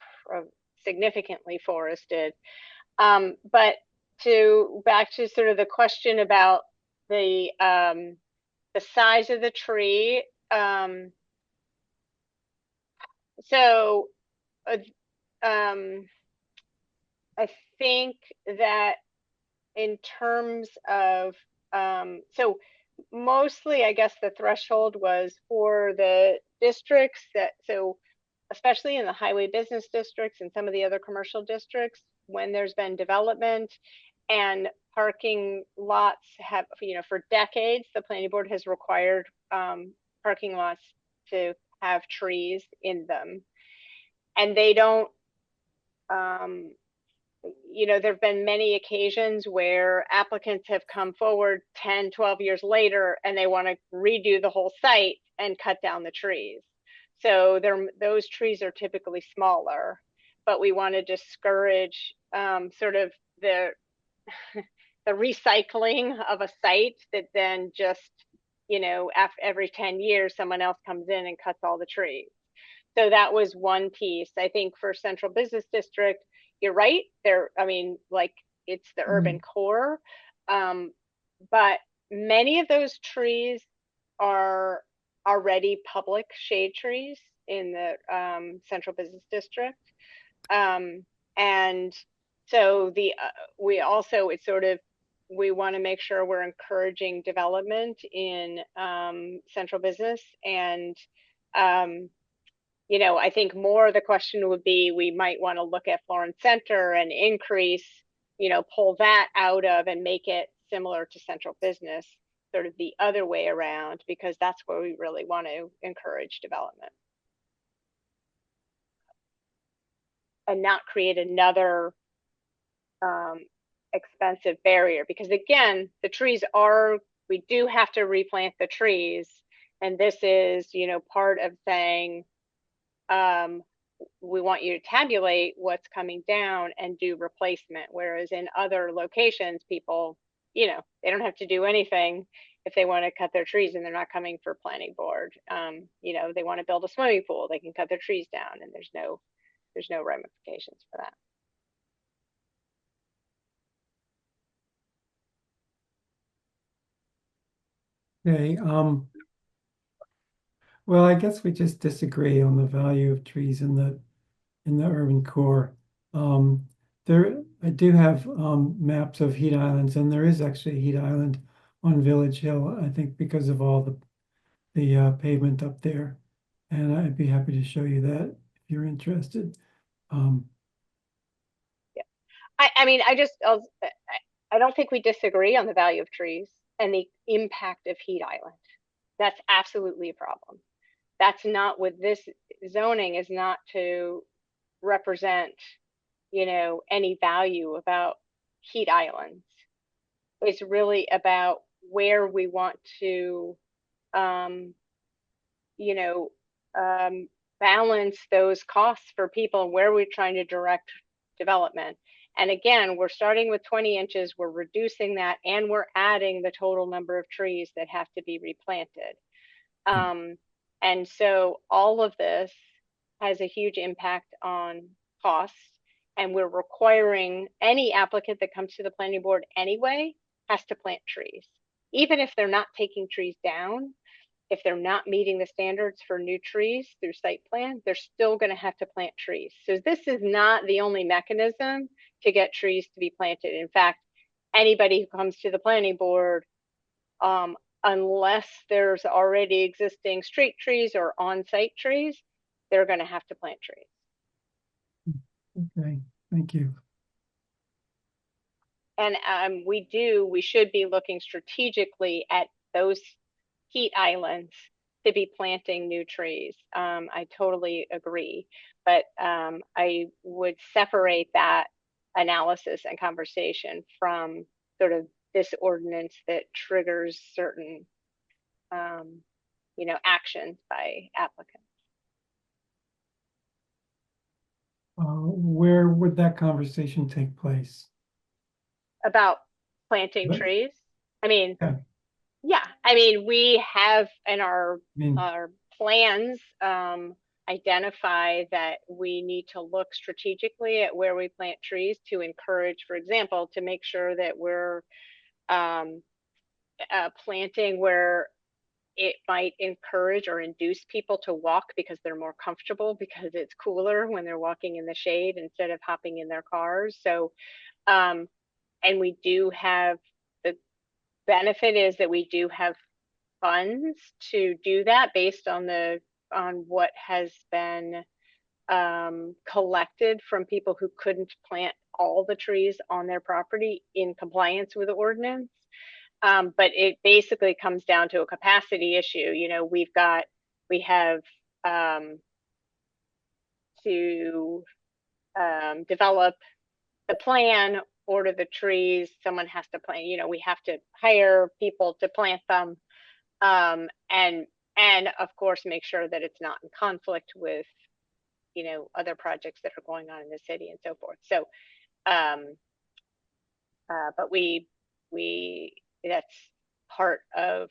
significantly forested. But back to sort of the question about the size of the tree. So uh, um, I think that in terms of so mostly I guess the threshold was for the districts that, so especially in the highway business districts and some of the other commercial districts, when there's been development and parking lots have, you know, for decades the planning board has required parking lots to have trees in them, and they don't you know, there have been many occasions where applicants have come forward 10, 12 years later and they want to redo the whole site and cut down the trees. So those trees are typically smaller, but we want to discourage sort of the the recycling of a site that then just, you know, after every 10 years, someone else comes in and cuts all the trees. So that was one piece. I think for Central Business District, you're right. There, I mean, like it's the urban core, but many of those trees are already public shade trees in the Central Business District, and so we also, it's sort of, we want to make sure we're encouraging development in central business, and you know, I think more the question would be, we might want to look at Florence Center and increase, you know, pull that out of and make it similar to central business, sort of the other way around, because that's where we really want to encourage development and not create another expensive barrier. Because again, the trees are, we do have to replant the trees. And this is, you know, part of saying, we want you to tabulate what's coming down and do replacement. Whereas in other locations, people, you know, they don't have to do anything if they want to cut their trees and they're not coming for planning board. You know, they want to build a swimming pool, they can cut their trees down and there's no ramifications for that. Okay, well, I guess we just disagree on the value of trees in the urban core. I do have maps of heat islands, and there is actually a heat island on Village Hill, I think because of all the pavement up there. And I'd be happy to show you that if you're interested. Yeah, I mean, I don't think we disagree on the value of trees and the impact of heat island. That's absolutely a problem. That's not what this zoning is, not to represent, you know, any value about heat islands. It's really about where we want to, um, you know, balance those costs for people and where we're trying to direct development. And again, we're starting with 20 inches, we're reducing that, and we're adding the total number of trees that have to be replanted. And so all of this has a huge impact on costs, and we're requiring any applicant that comes to the planning board anyway has to plant trees. Even if they're not taking trees down, if they're not meeting the standards for new trees through site plan, they're still going to have to plant trees. So this is not the only mechanism to get trees to be planted. In fact, anybody who comes to the planning board, unless there's already existing street trees or on-site trees, they're going to have to plant trees. Okay, thank you. And we should be looking strategically at those heat islands to be planting new trees. I totally agree, but I would separate that analysis and conversation from sort of this ordinance that triggers certain, actions by applicants. Where would that conversation take place? About planting But- trees. I mean, Yeah. yeah, I mean, we have in I mean, our plans identify that we need to look strategically at where we plant trees to encourage, for example, to make sure that we're planting where it might encourage or induce people to walk because they're more comfortable because it's cooler when they're walking in the shade instead of hopping in their cars. So, and we do have, the benefit is that we do have funds to do that based on what has been collected from people who couldn't plant all the trees on their property in compliance with the ordinance. But it basically comes down to a capacity issue. We have to develop the plan, order the trees, someone has to plant, we have to hire people to plant them. And of course, make sure that it's not in conflict with, other projects that are going on in the city and so forth. So, but that's part of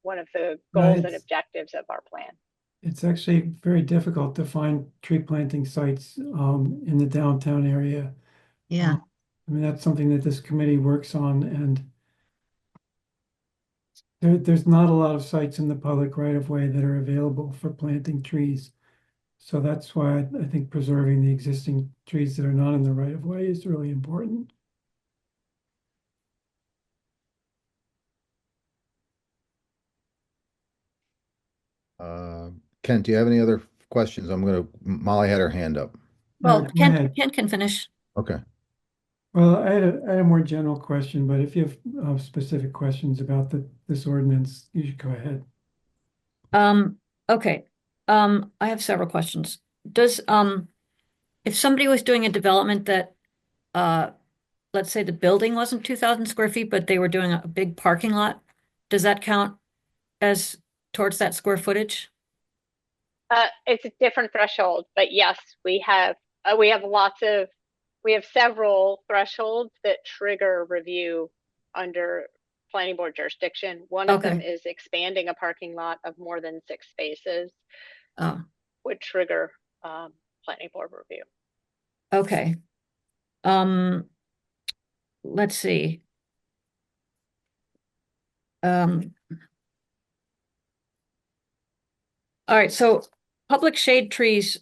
one of the goals and objectives of our plan. It's actually very difficult to find tree planting sites in the downtown area. Yeah. I mean, that's something that this committee works on, and there's not a lot of sites in the public right of way that are available for planting trees. So that's why I think preserving the existing trees that are not in the right of way is really important. Kent, do you have any other questions? Molly had her hand up. Well, Go ahead. Ken can finish. Okay. Well, I had a more general question, but if you have specific questions about this ordinance, you should go ahead. Okay. I have several questions. Does, if somebody was doing a development that, let's say the building wasn't 2,000 square feet, but they were doing a big parking lot, does that count as towards that square footage? It's a different threshold, but yes, we have several thresholds that trigger review under planning board jurisdiction. One of them Okay. is expanding a parking lot of more than 6 spaces Oh, would trigger planning board review. okay. Let's see. All right, so public shade trees,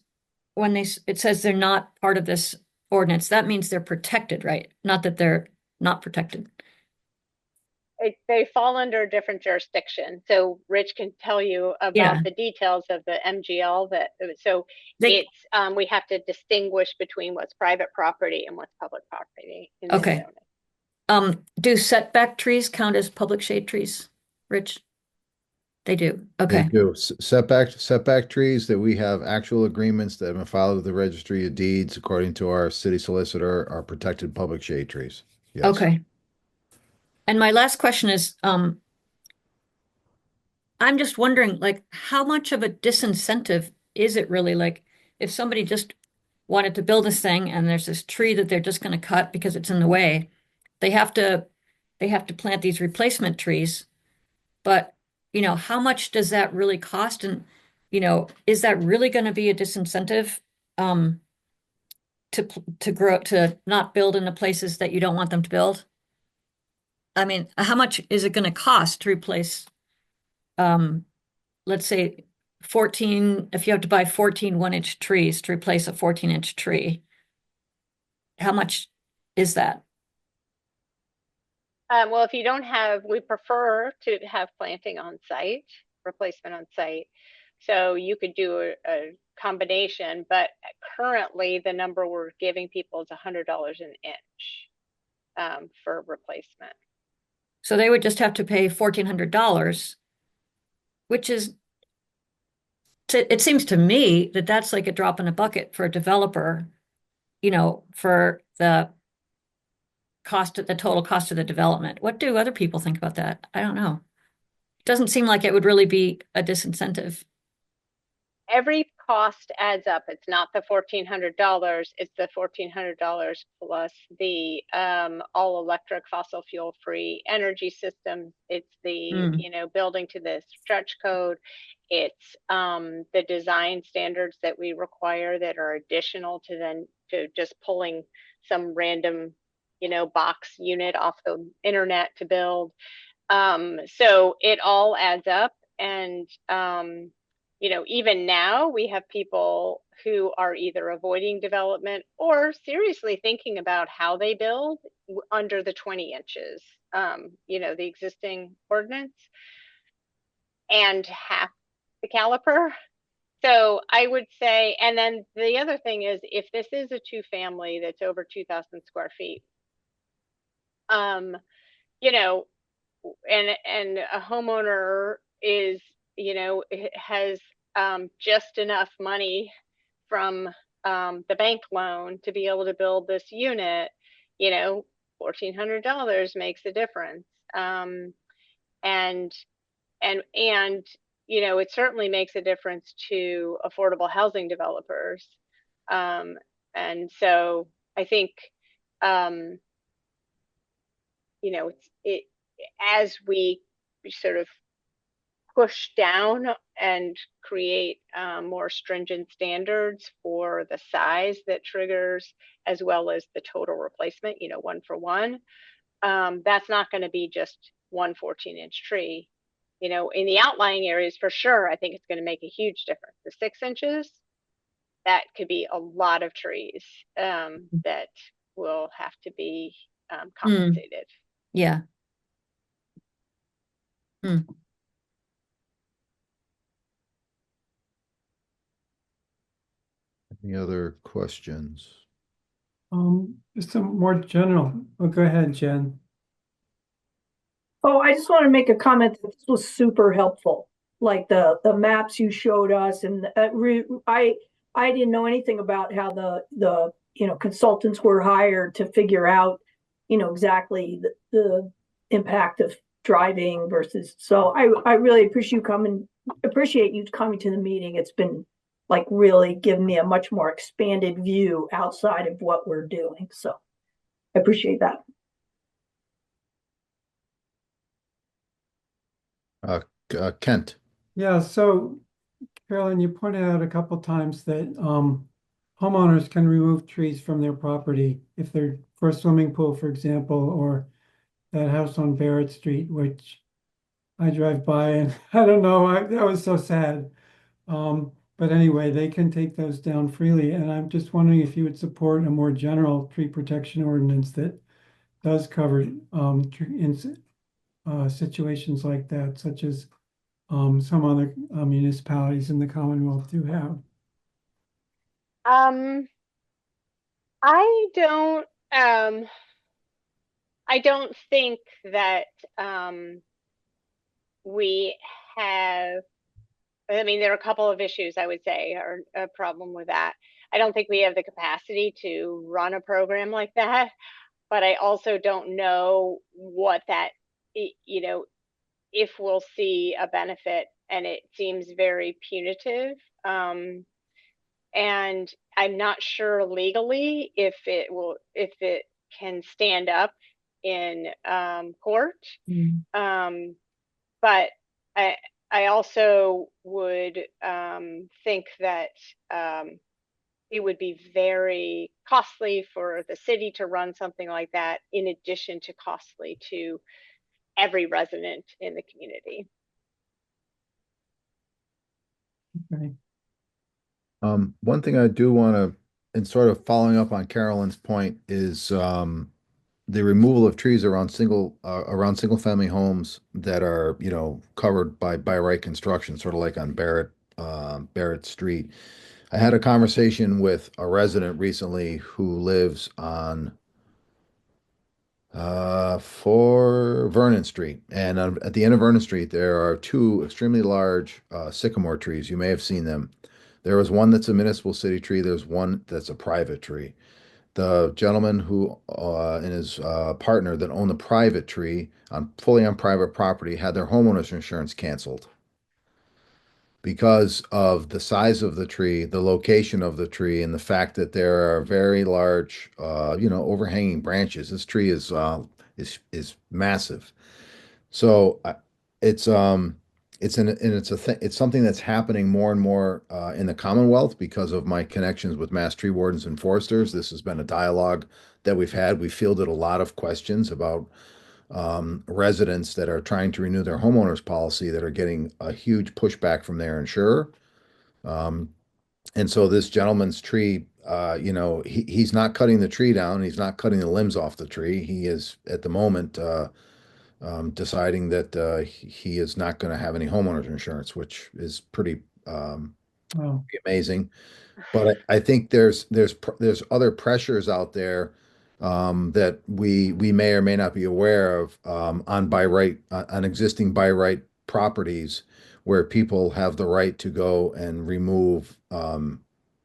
when it says they're not part of this ordinance, that means they're protected, right? Not that they're not protected. They fall under a different jurisdiction. So Rich can tell you Yeah. about the details of the MGL They- we have to distinguish between what's private property and what's public property in this Okay. zoning. Do setback trees count as public shade trees, Rich? They do, They okay, do. Setback trees that we have actual agreements that have been filed with the registry of deeds according to our city solicitor are protected public shade trees. Yes. okay. And my last question is, I'm just wondering, like, how much of a disincentive is it really? Like, if somebody just wanted to build this thing and there's this tree that they're just going to cut because it's in the way, they have to they have to plant these replacement trees. But, how much does that really cost? And, is that really going to be a disincentive to grow to not build in the places that you don't want them to build? I mean, how much is it going to cost to replace um, let's say 14, if you have to buy 14 1-inch trees to replace a 14-inch tree, how much is that? Well, if you don't have, we prefer to have planting on site, replacement on site. So you could do a combination, but currently the number we're giving people is $100 an inch for replacement. So they would just have to pay $1,400, which is, it seems to me that that's like a drop in a bucket for a developer, for the total cost of the development. What do other people think about that? I don't know. It doesn't seem like it would really be a disincentive. Every cost adds up. It's not the $1,400. It's the $1,400 plus the all electric, fossil fuel free energy systems. It's the building to the stretch code. It's the design standards that we require that are additional to just pulling some random box unit off the internet to build. So it all adds up, and even now we have people who are either avoiding development or seriously thinking about how they build under the 20 inches, the existing ordinance and half the caliper. So I would say, and then the other thing is, if this is a two-family that's over 2,000 square feet, you know, and a homeowner is, has just enough money from the bank loan to be able to build this unit, $1,400 makes a difference. And it certainly makes a difference to affordable housing developers. And so I think, as we sort of push down and create more stringent standards for the size that triggers, as well as the total replacement, 1-for-1, that's not going to be just one 14-inch tree. In the outlying areas, for sure, I think it's going to make a huge difference. The 6 inches, that could be a lot of trees that will have to be compensated. Yeah. Any other questions? Just some more general. Oh, go ahead, Jen. Oh, I just want to make a comment that this was super helpful. Like the maps you showed us, and I didn't know anything about how the consultants were hired to figure out exactly the impact of driving versus. So I really appreciate you coming to the meeting. It's been like really given me a much more expanded view outside of what we're doing. So I appreciate that. Kent. Yeah, so Carolyn, you pointed out a couple times that homeowners can remove trees from their property if they're for a swimming pool, for example, or that house on Barrett Street, which I drive by and I don't know, that was so sad. But anyway, they can take those down freely. And I'm just wondering if you would support a more general tree protection ordinance that does cover in situations like that, such as some other municipalities in the Commonwealth do have. I don't think that we have, I mean, there are a couple of issues I would say are a problem with that. I don't think we have the capacity to run a program like that. but I also don't know what that, if we'll see a benefit, and it seems very punitive. And I'm not sure legally if it can stand up in court. Um, but I I also would think that it would be very costly for the city to run something like that, in addition to costly to every resident in the community. Okay. One thing I do want to, and sort of following up on Carolyn's point, is the removal of trees around single family homes that are, covered by right construction, sort of like on Barrett Street. I had a conversation with a resident recently who lives on for Vernon Street, and at the end of Vernon Street there are two extremely large sycamore trees. You may have seen them. There was one that's a municipal city tree. There's one that's a private tree. The gentleman who and his partner that owned the private tree fully on private property had their homeowners insurance canceled because of the size of the tree, the location of the tree, and the fact that there are very large, overhanging branches. This tree is massive. So it's it's something that's happening more and more in the Commonwealth because of my connections with Mass tree wardens and foresters. This has been a dialogue that we've had. We fielded a lot of questions about residents that are trying to renew their homeowners policy that are getting a huge pushback from their insurer. Um, and so this gentleman's tree, he's not cutting the tree down. He's not cutting the limbs off the tree. He is at the moment deciding that he is not going to have any homeowners insurance, which is pretty Well, amazing. But I think there's other pressures out there that we may or may not be aware of on on existing by right properties where people have the right to go and remove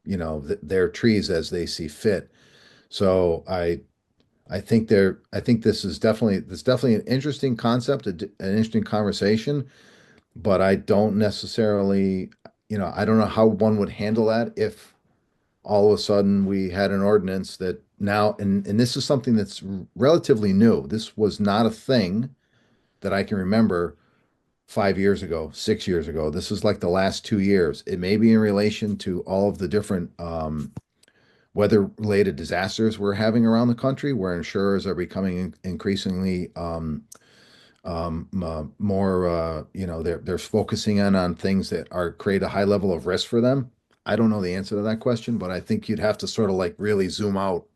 their trees as they see fit. So I think this is definitely an interesting concept, an interesting conversation, but I don't necessarily, I don't know how one would handle that if all of a sudden we had an ordinance that now, and this is something that's relatively new. This was not a thing that I can remember 5 years ago, 6 years ago. This is like the last 2 years. It may be in relation to all of the different weather-related disasters we're having around the country, where insurers are becoming increasingly more, they're focusing on things that are create a high level of risk for them. I don't know the answer to that question, but I think you'd have to sort of like really zoom out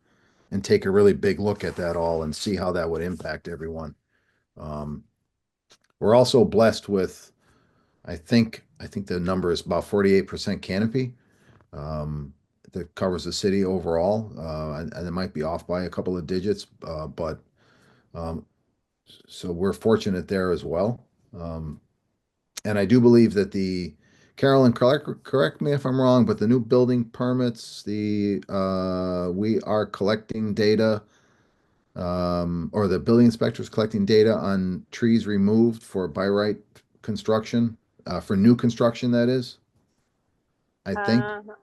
and take a really big look at that all and see how that would impact everyone. Um, we're also blessed with, I think the number is about 48% canopy that covers the city overall, and it might be off by a couple of digits, but um, so we're fortunate there as well. Um, And I do believe that Carolyn, correct me if I'm wrong, but the new building permits, we are collecting data, or the building inspector's collecting data on trees removed for by right construction, for new construction, that is, I think.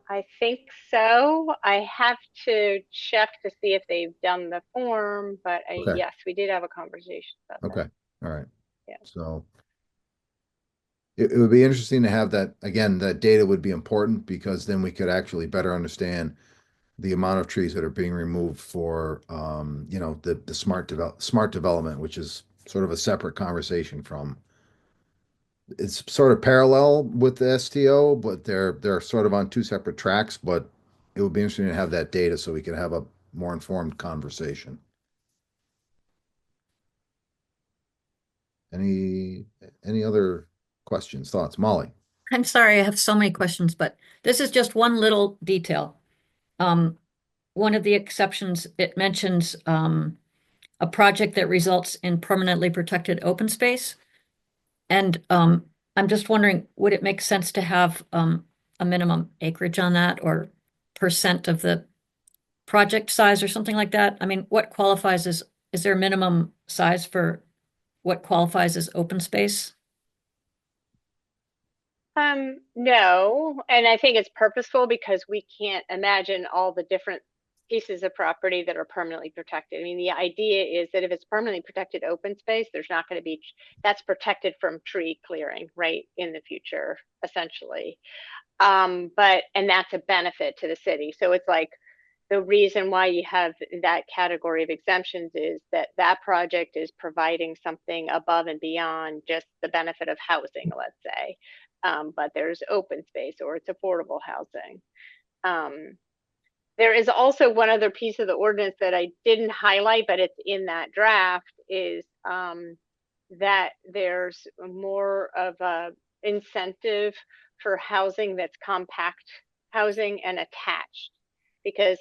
I think so. I have to check to see if they've done the form, but Okay, yes, we did have a conversation about that. okay, all right. Yeah. So it would be interesting to have that, again, that data would be important because then we could actually better understand the amount of trees that are being removed for the smart development, which is sort of a separate conversation from it's sort of parallel with the STO, but they're sort of on two separate tracks, but it would be interesting to have that data so we could have a more informed conversation. Any any other questions, thoughts? Molly? I'm sorry, I have so many questions, but this is just one little detail. Um, One of the exceptions, it mentions a project that results in permanently protected open space. And I'm just wondering, would it make sense to have a minimum acreage on that or percent of the project size or something like that? I mean, what qualifies as, is there a minimum size for what qualifies as open space? No, and I think it's purposeful because we can't imagine all the different pieces of property that are permanently protected. I mean, the idea is that if it's permanently protected open space, there's not going to be, that's protected from tree clearing, right, in the future, essentially. And that's a benefit to the city. So it's like the reason why you have that category of exemptions is that that project is providing something above and beyond just the benefit of housing, let's say. But there's open space or it's affordable housing. Um, there is also one other piece of the ordinance that I didn't highlight, but it's in that draft is that there's more of a incentive for housing that's compact housing and attached. Because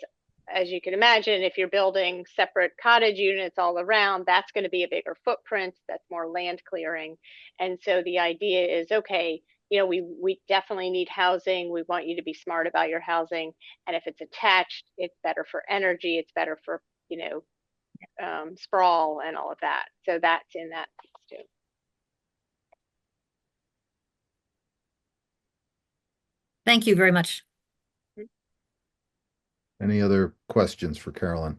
as you can imagine, if you're building separate cottage units all around, that's going to be a bigger footprint, that's more land clearing. And so the idea is, okay, we definitely need housing. We want you to be smart about your housing. And if it's attached, it's better for energy, it's better for, sprawl and all of that. So that's in that piece too. Thank you very much. Any other questions for Carolyn?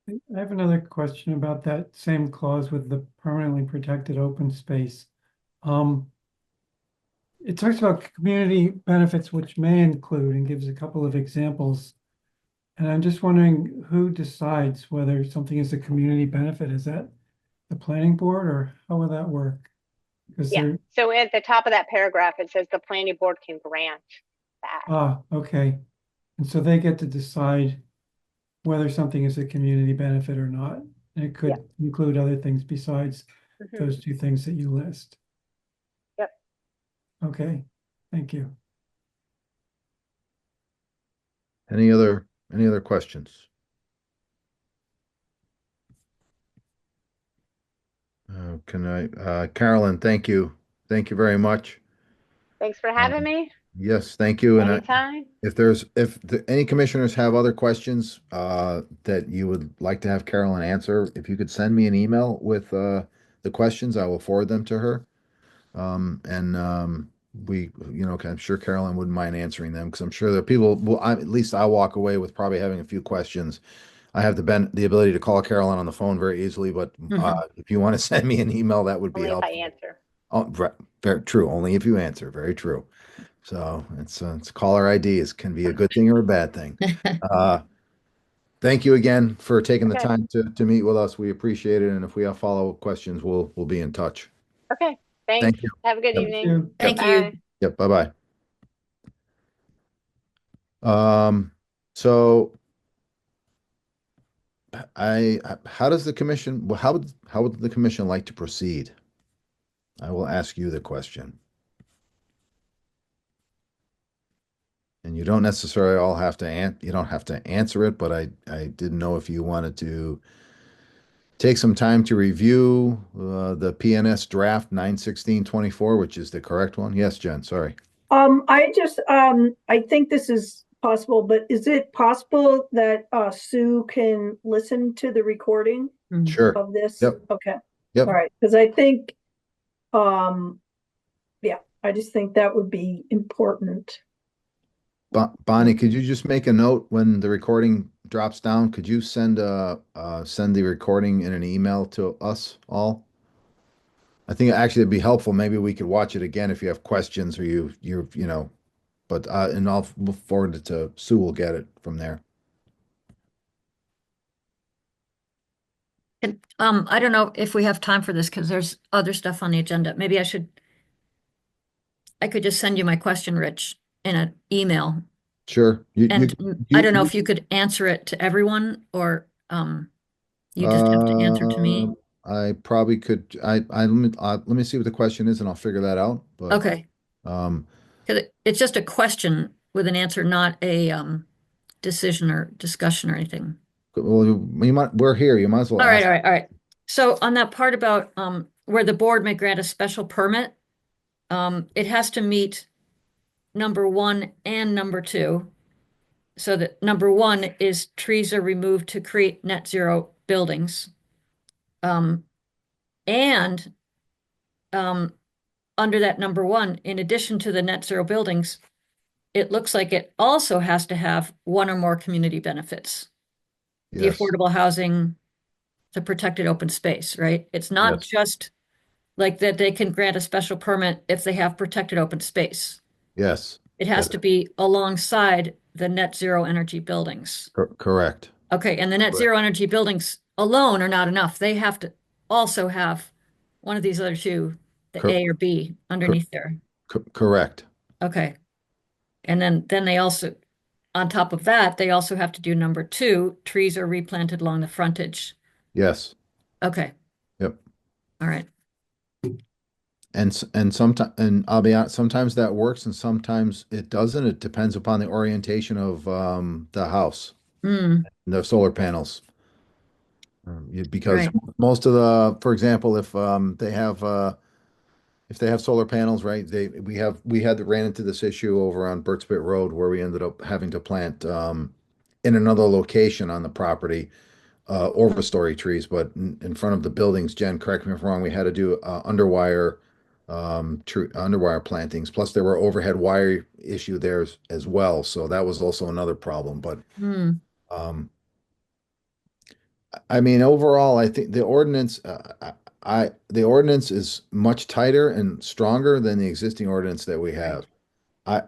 I have another question about that same clause with the permanently protected open space. It talks about community benefits which may include and gives a couple of examples. And I'm just wondering who decides whether something is a community benefit? Is that the planning board or how will that work? Because Yeah. they're, So at the top of that paragraph, it says the planning board can grant that. okay. And so they get to decide whether something is a community benefit or not. And it could include other things besides those two things that you list. Yep. Okay, thank you. Any other questions? Carolyn, thank you. Thank you very much. Thanks for having me. Yes, thank you. And Anytime. if any commissioners have other questions that you would like to have Carolyn answer, if you could send me an email with the questions, I will forward them to her. I'm sure Carolyn wouldn't mind answering them because I'm sure there are people. Well, at least I walk away with probably having a few questions. I have the ability to call Carolyn on the phone very easily, but if you want to send me an email, that would be Only if I helpful. answer. Oh, very true. Only if you answer. Very true. So it's caller ID can be a good thing or a bad thing. Thank you again for taking the Okay. time to meet with us. We appreciate it. And if we have follow-up questions, we'll be in touch. Okay. Thanks. Thank you. Have a good Yep. evening. Thank Bye. you. Yep. Bye-bye. So how does the commission, well, how would the commission like to proceed? I will ask you the question. And you don't necessarily all have to you don't have to answer it, but I didn't know if you wanted to take some time to review the PNS draft 9/16/24, which is the correct one. Yes, Jen, sorry. I think this is possible, but is it possible that Sue can listen to the recording Sure. of this? Yep. Okay. Yep. All right. Because I think, I just think that would be important. Bonnie, could you just make a note when the recording drops down? Could you send the recording in an email to us all? I think actually it'd be helpful. Maybe we could watch it again if you have questions or but and we'll forward it to Sue. We'll get it from there. And, I don't know if we have time for this because there's other stuff on the agenda. Maybe I could just send you my question, Rich, in an email. Sure. And I don't know if you could answer it to everyone or you just have to answer to me. I probably could. Let me see what the question is, and I'll figure that out. But Okay. Because it's just a question with an answer, not a decision or discussion or anything. well, we're here. You might as well All right, ask. all right. So on that part about where the board may grant a special permit, it has to meet number 1 and number 2. so that number one is trees are removed to create net zero buildings. And under that number one, in addition to the net zero buildings, it looks like it also has to have one or more community benefits. The Yes, affordable housing, the protected open space, right? It's not yes, just like that they can grant a special permit if they have protected open space. yes. It has That's to be alongside the net zero energy buildings. correct. Okay, and the net Correct. zero energy buildings alone are not enough. They have to also have one of these other two, the Cor A or B cor underneath there. correct. Okay. And then they also, on top of that, they also have to do number two, trees are replanted along the frontage. Yes. Okay, Yep. all right. And sometimes, and I'll be honest, sometimes that works and sometimes it doesn't. It depends upon the orientation of the house, Hmm, the solar panels. Because right. most of the, for example, if they have solar panels, right? Ran into this issue over on Birchbit Road where we ended up having to plant in another location on the property overstory trees, but in front of the buildings. Jen, correct me if I'm wrong. We had to do underwire plantings. Plus, there were overhead wire issue there as well, so that was also another problem. But Hmm, um, I mean, overall, I think the ordinance is much tighter and stronger than the existing ordinance that we right. have. I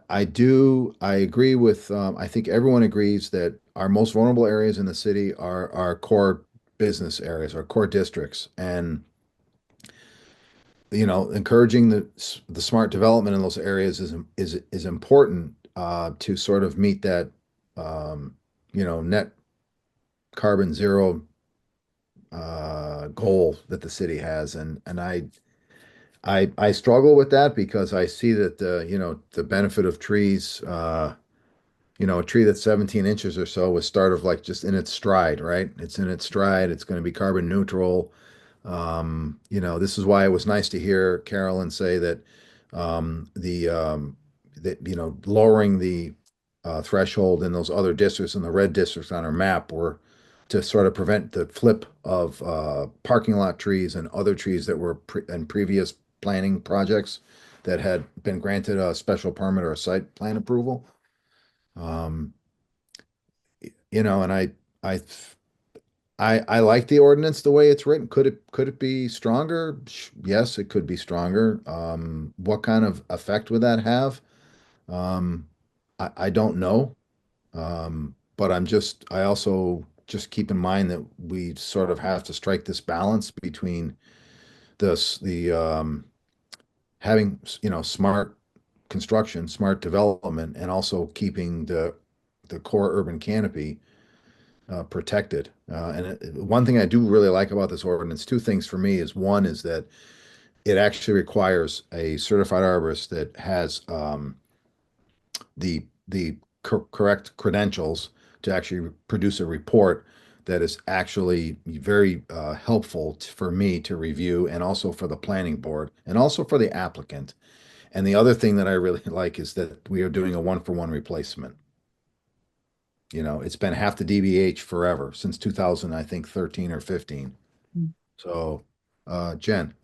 agree with I think everyone agrees that our most vulnerable areas in the city are our core business areas, our core districts, and encouraging the smart development in those areas is important to sort of meet that net carbon zero goal that the city has, and I struggle with that because I see that the benefit of trees. A tree that's 17 inches or so was start of like just in its stride, right? It's in its stride. It's going to be carbon neutral. This is why it was nice to hear Carolyn say that the that lowering the threshold in those other districts and the red districts on our map were to sort of prevent the flip of parking lot trees and other trees that were in previous planning projects that had been granted a special permit or a site plan approval. Um, and I I like the ordinance the way it's written. Could it be stronger? Yes, it could be stronger. What kind of effect would that have? Um, I don't know. But I also just keep in mind that we sort of have to strike this balance between the having, smart construction, smart development, and also keeping the core urban canopy protected. One thing I do really like about this ordinance, two things for me is one is that it actually requires a certified arborist that has the correct credentials to actually produce a report that is actually very helpful for me to review and also for the planning board and also for the applicant. And the other thing that I really like is that we are doing a one-for-one replacement. It's been half the DBH forever since 2000, I think 13 or 15. Hmm. So, Jen,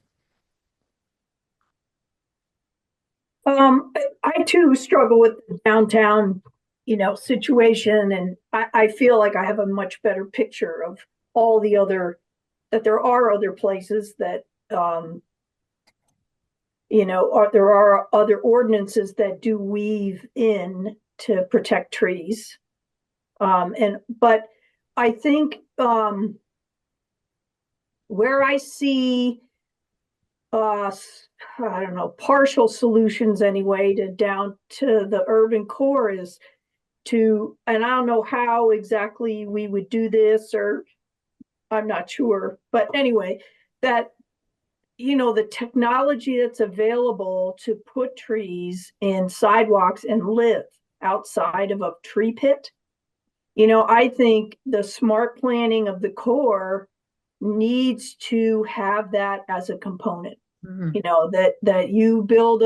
I too struggle with the downtown, situation, and I feel like I have a much better picture of all the other, that there are other places that, there are other ordinances that do weave in to protect trees. But I think, where I see, I don't know, partial solutions anyway to down to the urban core is and I don't know how exactly we would do this, or I'm not sure, but anyway, that, the technology that's available to put trees in sidewalks and live outside of a tree pit. I think the smart planning of the core needs to have that as a component. Mhm. That you build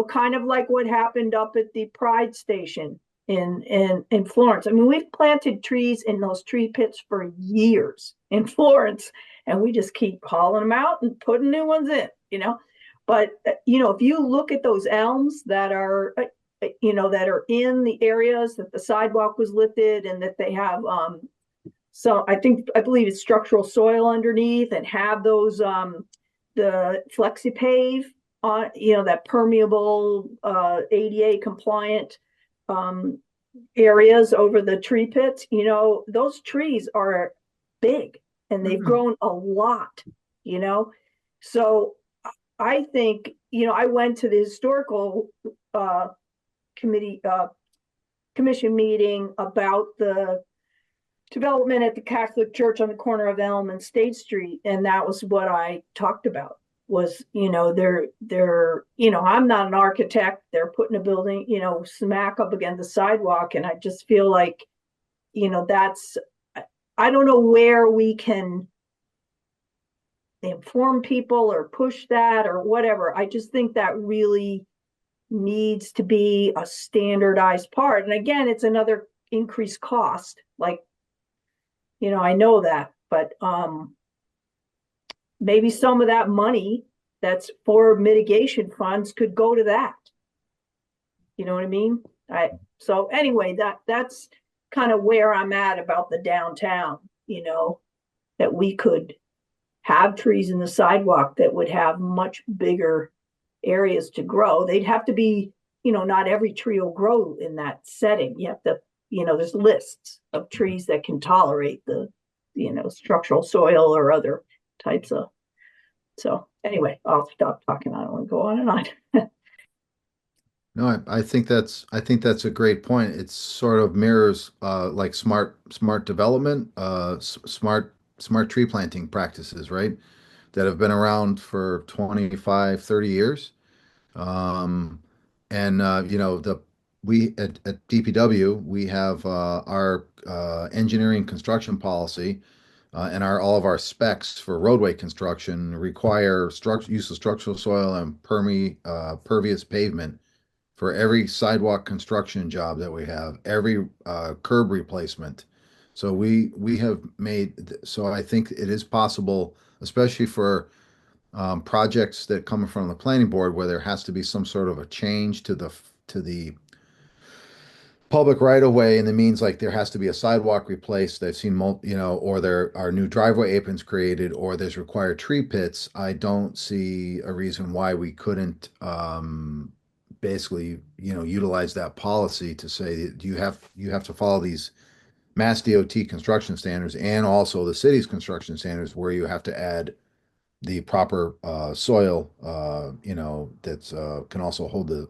kind of like what happened up at the Pride Station in Florence. I mean, we've planted trees in those tree pits for years in Florence, and we just keep hauling them out and putting new ones in, you know. But if you look at those elms that are that are in the areas that the sidewalk was lifted and that they have so I believe it's structural soil underneath and have those the flexi-pave on, that permeable ADA compliant um, areas over the tree pits, those trees are big and they've grown a lot, you know. So I think, I went to the historical committee commission meeting about the development at the Catholic Church on the corner of Elm and State Street, and that was what I talked about. Was they're I'm not an architect. They're putting a building smack up against the sidewalk, and I just feel like that's I don't know where we can inform people or push that or whatever. I just think that really needs to be a standardized part. And again, it's another increased cost. Like, I know that, but maybe some of that money that's for mitigation funds could go to that. You know what I mean? So anyway, that's kind of where I'm at about the downtown, that we could have trees in the sidewalk that would have much bigger areas to grow. They'd have to be, not every tree will grow in that setting. You have to, there's lists of trees that can tolerate the, structural soil or other types of. So anyway, I'll stop talking. I don't want to go on and on. No, I think that's a great point. It sort of mirrors like smart development, smart tree planting practices, right? That have been around for 25, 30 years. Um, and the we at DPW we have our engineering construction policy and our all of our specs for roadway construction require use of structural soil and pervious pavement for every sidewalk construction job that we have, every curb replacement. So we have made so I think it is possible, especially for projects that come from the planning board where there has to be some sort of a change to the public right of way, and it means like there has to be a sidewalk replaced. I've seen or there are new driveway aprons created, or there's required tree pits. I don't see a reason why we couldn't basically, utilize that policy to say that you have to follow these Mass DOT construction standards and also the city's construction standards where you have to add the proper soil, that's can also hold the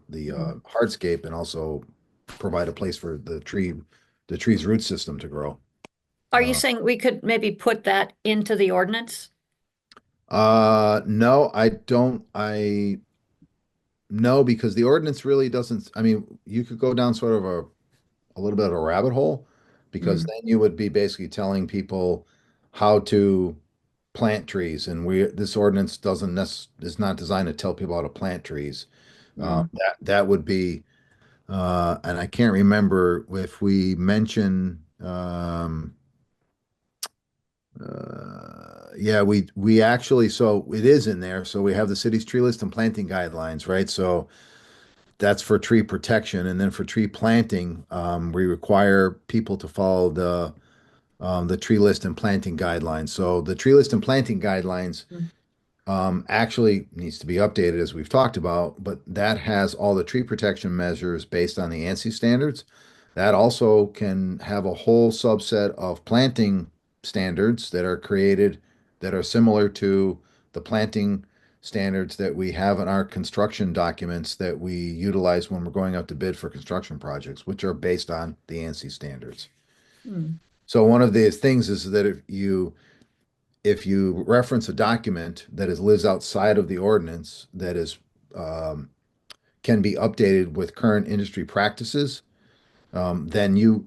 hardscape and also provide a place for the tree's root system to grow. Are you Uh, saying we could maybe put that into the ordinance? no, I don't. I no, because the ordinance really doesn't. I mean, you could go down sort of a little bit of a rabbit hole because Mm, then you would be basically telling people how to plant trees, and this ordinance doesn't is not designed to tell people how to plant trees. mm. That would be, and I can't remember if we mention, yeah, we actually, so it is in there. So we have the city's tree list and planting guidelines, right? So that's for tree protection, and then for tree planting, we require people to follow the tree list and planting guidelines. So the tree list and planting guidelines Mm. actually needs to be updated as we've talked about, but that has all the tree protection measures based on the ANSI standards. That also can have a whole subset of planting standards that are created that are similar to the planting standards that we have in our construction documents that we utilize when we're going out to bid for construction projects, which are based on the ANSI standards. Mm. So one of the things is that if you reference a document that lives outside of the ordinance that is um, can be updated with current industry practices, then you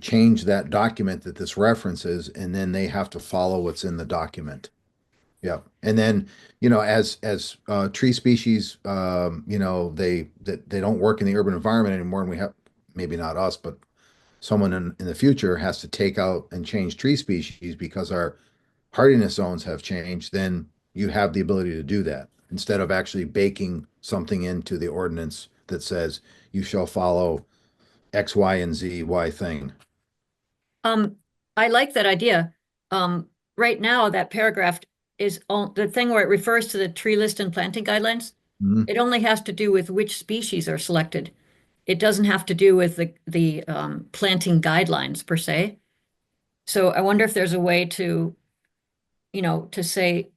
change that document that this references, and then they have to follow what's in the document. Yeah, and then as tree species, they don't work in the urban environment anymore, and we have maybe not us, but someone in the future has to take out and change tree species because our hardiness zones have changed, then you have the ability to do that instead of actually baking something into the ordinance that says you shall follow X, Y, and Z, Y thing. Um, I like that idea. Right now, that paragraph is the thing where it refers to the tree list and planting guidelines. Mhm. It only has to do with which species are selected. It doesn't have to do with the planting guidelines per se. So I wonder if there's a way to, to say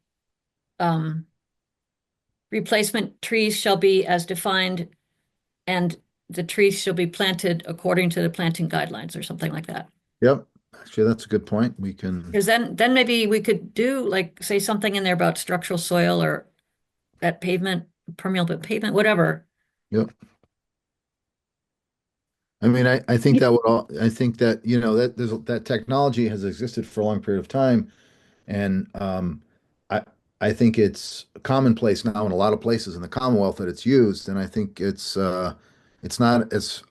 um, replacement trees shall be as defined, and the trees shall be planted according to the planting guidelines or something like that. Yep. Actually, that's a good point. We can, Because then maybe we could do like say something in there about structural soil or that pavement, permeable pavement, whatever. yep. I mean, I think that would all, I think that, that technology has existed for a long period of time. And I I think it's commonplace now in a lot of places in the Commonwealth that it's used, and I think it's not as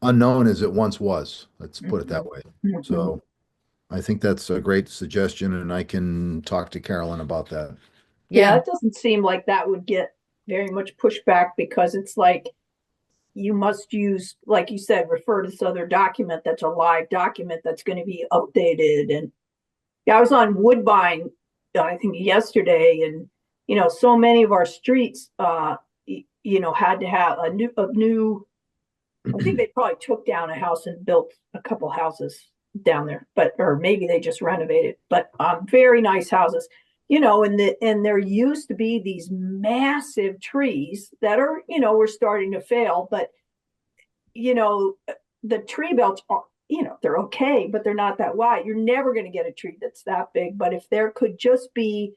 unknown as it once was. Let's put it that way. Mhm. So I think that's a great suggestion, and I can talk to Carolyn about that. Yeah, Yeah. it doesn't seem like that would get very much pushback because it's like you must use, like you said, refer to this other document that's a live document that's going to be updated. And yeah, I was on Woodbine, I think yesterday, and so many of our streets, had to have a new. I think they probably took down a house and built a couple houses down there, but or maybe they just renovated, but very nice houses. And there used to be these massive trees that were starting to fail, but you know, the tree belts are, they're okay, but they're not that wide. You're never going to get a tree that's that big. But if there could just be,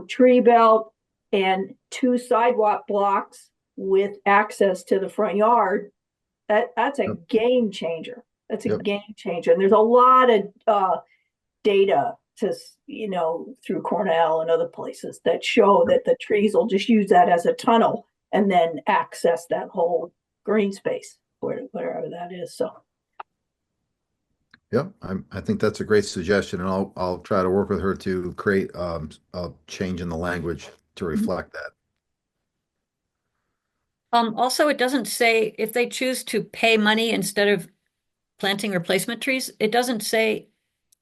tree belt and two sidewalk blocks with access to the front yard, that's a Yep. game changer. That's a Yep. game changer. And there's a lot of data to, through Cornell and other places that show that the trees will just use that as a tunnel and then access that whole green space, wherever that is. So, Yep, I think that's a great suggestion, and I'll try to work with her to create a change in the language to reflect that. Also, it doesn't say if they choose to pay money instead of planting replacement trees, it doesn't say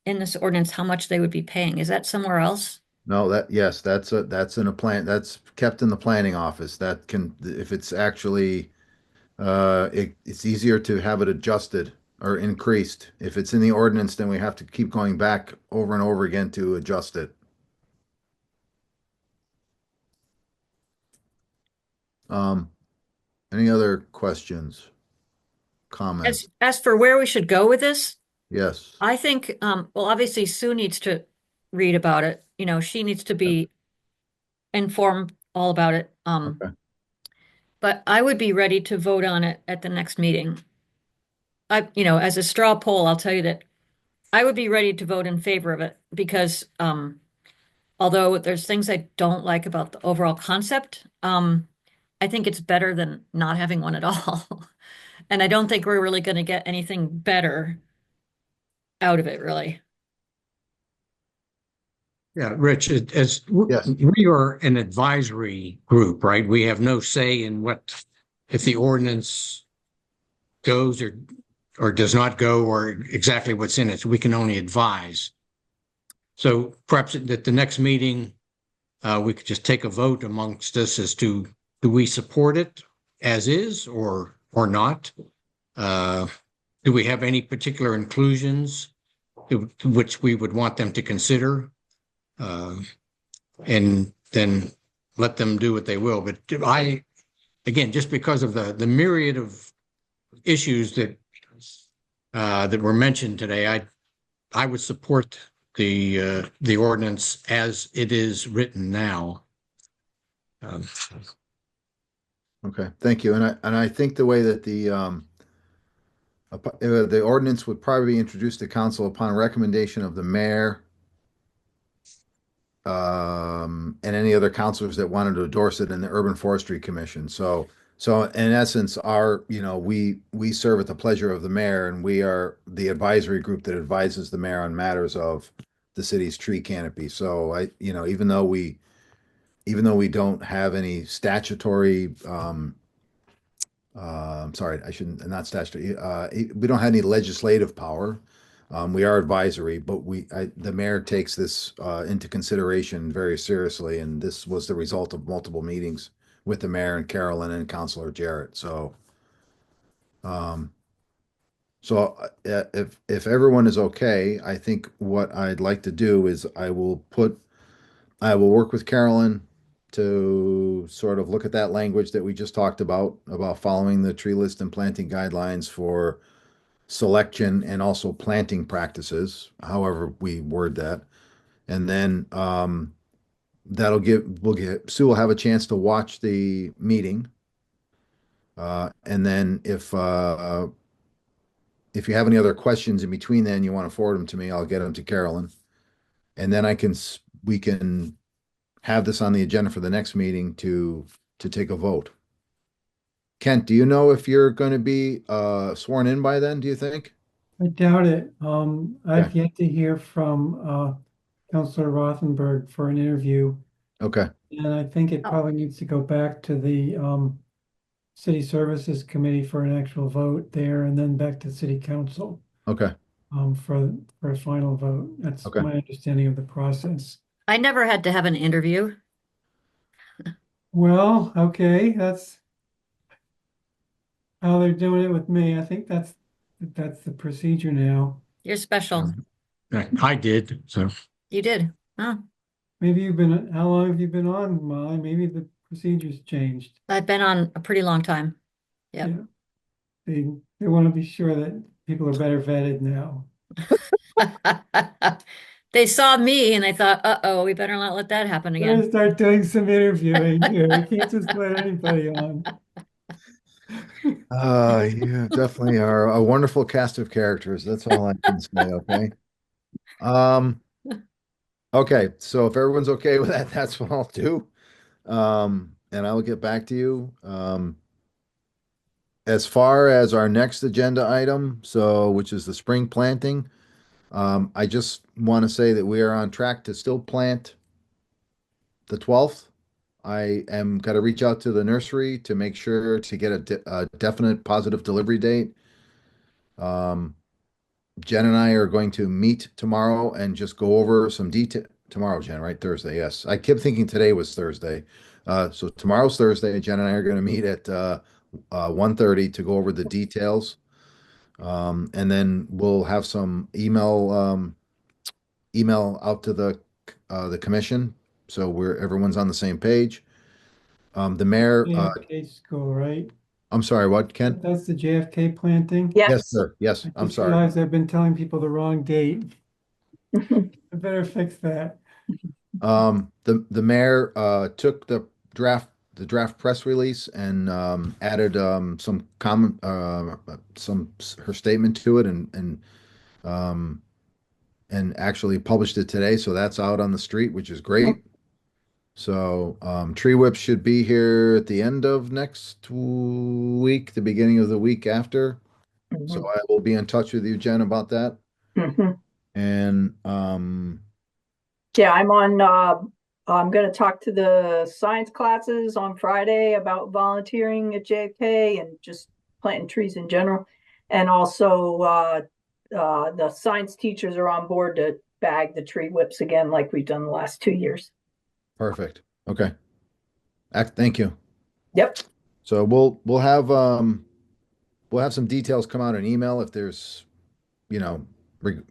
in this ordinance how much they would be paying. Is that somewhere else? No, yes, that's in a plan, that's kept in the planning office. That can, if it's actually, it's easier to have it adjusted or increased. If it's in the ordinance, then we have to keep going back over and over again to adjust it. Um, any other questions, comments? As for where we should go with this, Yes. I think, well, obviously Sue needs to read about it. She needs to be informed all about it. Okay. But I would be ready to vote on it at the next meeting. As a straw poll, I'll tell you that I would be ready to vote in favor of it because, although there's things I don't like about the overall concept, I think it's better than not having one at all. And I don't think we're really going to get anything better out of it, really. Yeah, Rich, Yes. we are an advisory group, right? We have no say in if the ordinance goes or does not go or exactly what's in it. So we can only advise. So perhaps at the next meeting, we could just take a vote amongst us as to do we support it as is or not? Do we have any particular inclusions to which we would want them to consider? And then let them do what they will. But again, just because of the myriad of issues that were mentioned today, I would support the ordinance as it is written now. Okay, thank you. And I think the way that the ordinance would probably be introduced to council upon recommendation of the mayor, and any other councilors that wanted to endorse it in the Urban Forestry Commission. So So in essence, we serve at the pleasure of the mayor, and we are the advisory group that advises the mayor on matters of the city's tree canopy. So even though we don't have any statutory, I'm sorry, I shouldn't, not statutory, we don't have any legislative power. We are advisory, but the mayor takes this into consideration very seriously, and this was the result of multiple meetings with the mayor and Carolyn and Councilor Jarrett. Um, if everyone is okay, I think what I'd like to do is I will work with Carolyn to sort of look at that language that we just talked about following the tree list and planting guidelines for selection and also planting practices, however we word that. And then Sue will have a chance to watch the meeting. And then if you have any other questions in between then you want to forward them to me, I'll get them to Carolyn. And then we can have this on the agenda for the next meeting to take a vote. Kent, do you know if you're going to be sworn in by then, do you think? I doubt it. I've Okay. yet to hear from Councilor Rothenberg for an interview, Okay. and I think it Oh. probably needs to go back to the City Services Committee for an actual vote there, and then back to City Council Okay. for a final vote. That's Okay. my understanding of the process. I never had to have an interview. Well, okay, that's how they're doing it with me. I think that's the procedure now. You're special. I did, so. You did. Oh, Maybe how long have you been on, Molly? Maybe the procedure's changed. I've been on a pretty long time. Yep. Yeah. They want to be sure that people are better vetted now. They saw me and they thought, uh-oh, we better not let that happen Better again. start doing some interviewing here. You can't just let anybody on. You definitely are a wonderful cast of characters. That's all I can say, okay? Um, okay, so if everyone's okay with that, that's what I'll do. And I will get back to you. As far as our next agenda item, which is the spring planting, I just want to say that we are on track to still plant the 12th. I am got to reach out to the nursery to make sure to get a definite positive delivery date. Um, Jen and I are going to meet tomorrow and just go over some detail. Tomorrow, Jen, right? Thursday, yes. I kept thinking today was Thursday. So tomorrow's Thursday. Jen and I are going to meet at 1:30 to go over the details. And then we'll have some email out to the commission, so everyone's on the same page. The mayor, JFK school, right? I'm sorry, what, Ken? That's the JFK planting? Yes, Yes. sir. Yes, I I'm just sorry. realized I've been telling people the wrong date. I better fix that. The mayor took the draft press release and added some comment some her statement to it um and actually published it today, so that's out on the street, which is great. So tree whip should be here at the end of next week, the beginning of the week after. So I will be in touch with you, Jen, about that. Mhm. And Yeah, I'm going to talk to the science classes on Friday about volunteering at JFK and just planting trees in general. And also, the science teachers are on board to bag the tree whips again, like we've done the last 2 years. perfect. Okay. Thank you. Yep. So we'll have some details come out in email if there's,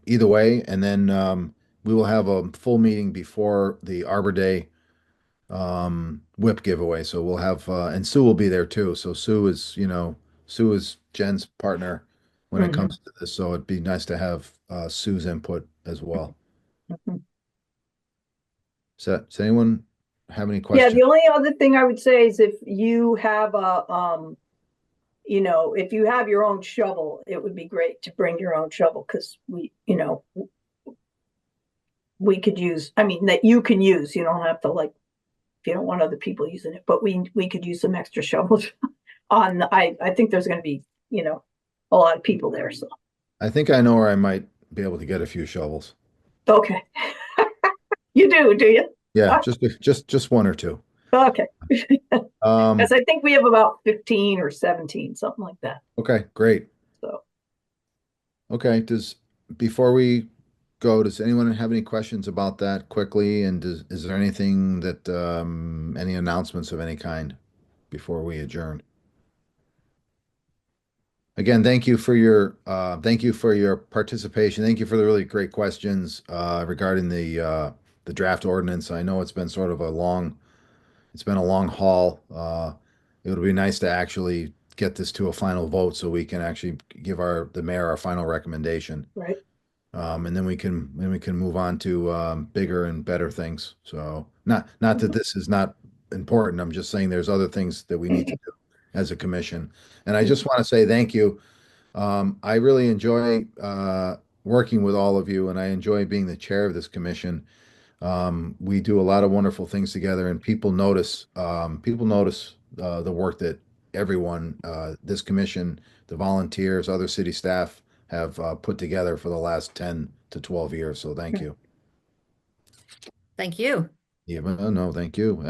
either way, and then we will have a full meeting before the Arbor Day whip giveaway. So we'll have and Sue will be there too. So Sue is Jen's partner when it Mhm. comes to this. So it'd be nice to have Sue's input as well. Mhm. So does anyone have any Yeah, questions? the only other thing I would say is if you have if you have your own shovel, it would be great to bring your own shovel because we could use, I mean, that you can use. You don't have to, like, if you don't want other people using it, but we could use some extra shovels. I think there's gonna be, a lot of people there, so, I think I know where I might be able to get a few shovels. okay. You do you? Yeah, Uh, just one or two. Okay. Um, Because I think we have about 15 or 17, something like that, okay, great. so. Okay, before we go, does anyone have any questions about that quickly? And is there anything that, any announcements of any kind before we adjourn? Again, thank you for your participation. Thank you for the really great questions, regarding the draft ordinance. I know it's been a long haul. It would be nice to actually get this to a final vote so we can actually give the mayor our final recommendation. Right. And then we can move on to, bigger and better things. So not that this is not important. I'm just saying there's other things that we need to do as a commission. And I just want to say thank you. I really enjoy, working with all of you, and I enjoy being the chair of this commission. We do a lot of wonderful things together, and people notice, the work that everyone, this commission, the volunteers, other city staff have, put together for the last 10 to 12 years. So thank you. Thank you. Yeah, but no, thank you.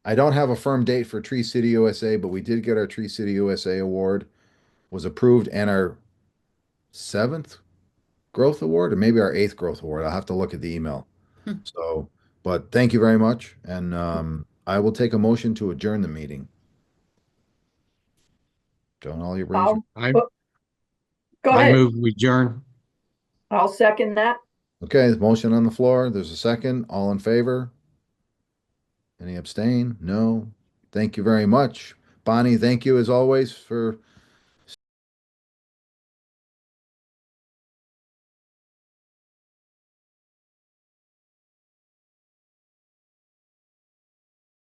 I don't have a firm date for Tree City USA, but we did get our Tree City USA award, was approved, and our seventh growth award, or maybe our eighth growth award. I'll have to look at the email. Hmm. So, but thank you very much. And, I will take a motion to adjourn the meeting. Don't all you raise your, I'll, I, oh, go I ahead. move we adjourn. I'll second that. okay, there's motion on the floor. There's a second. All in favor? Any abstain? No. Thank you very much. Bonnie, thank you as always for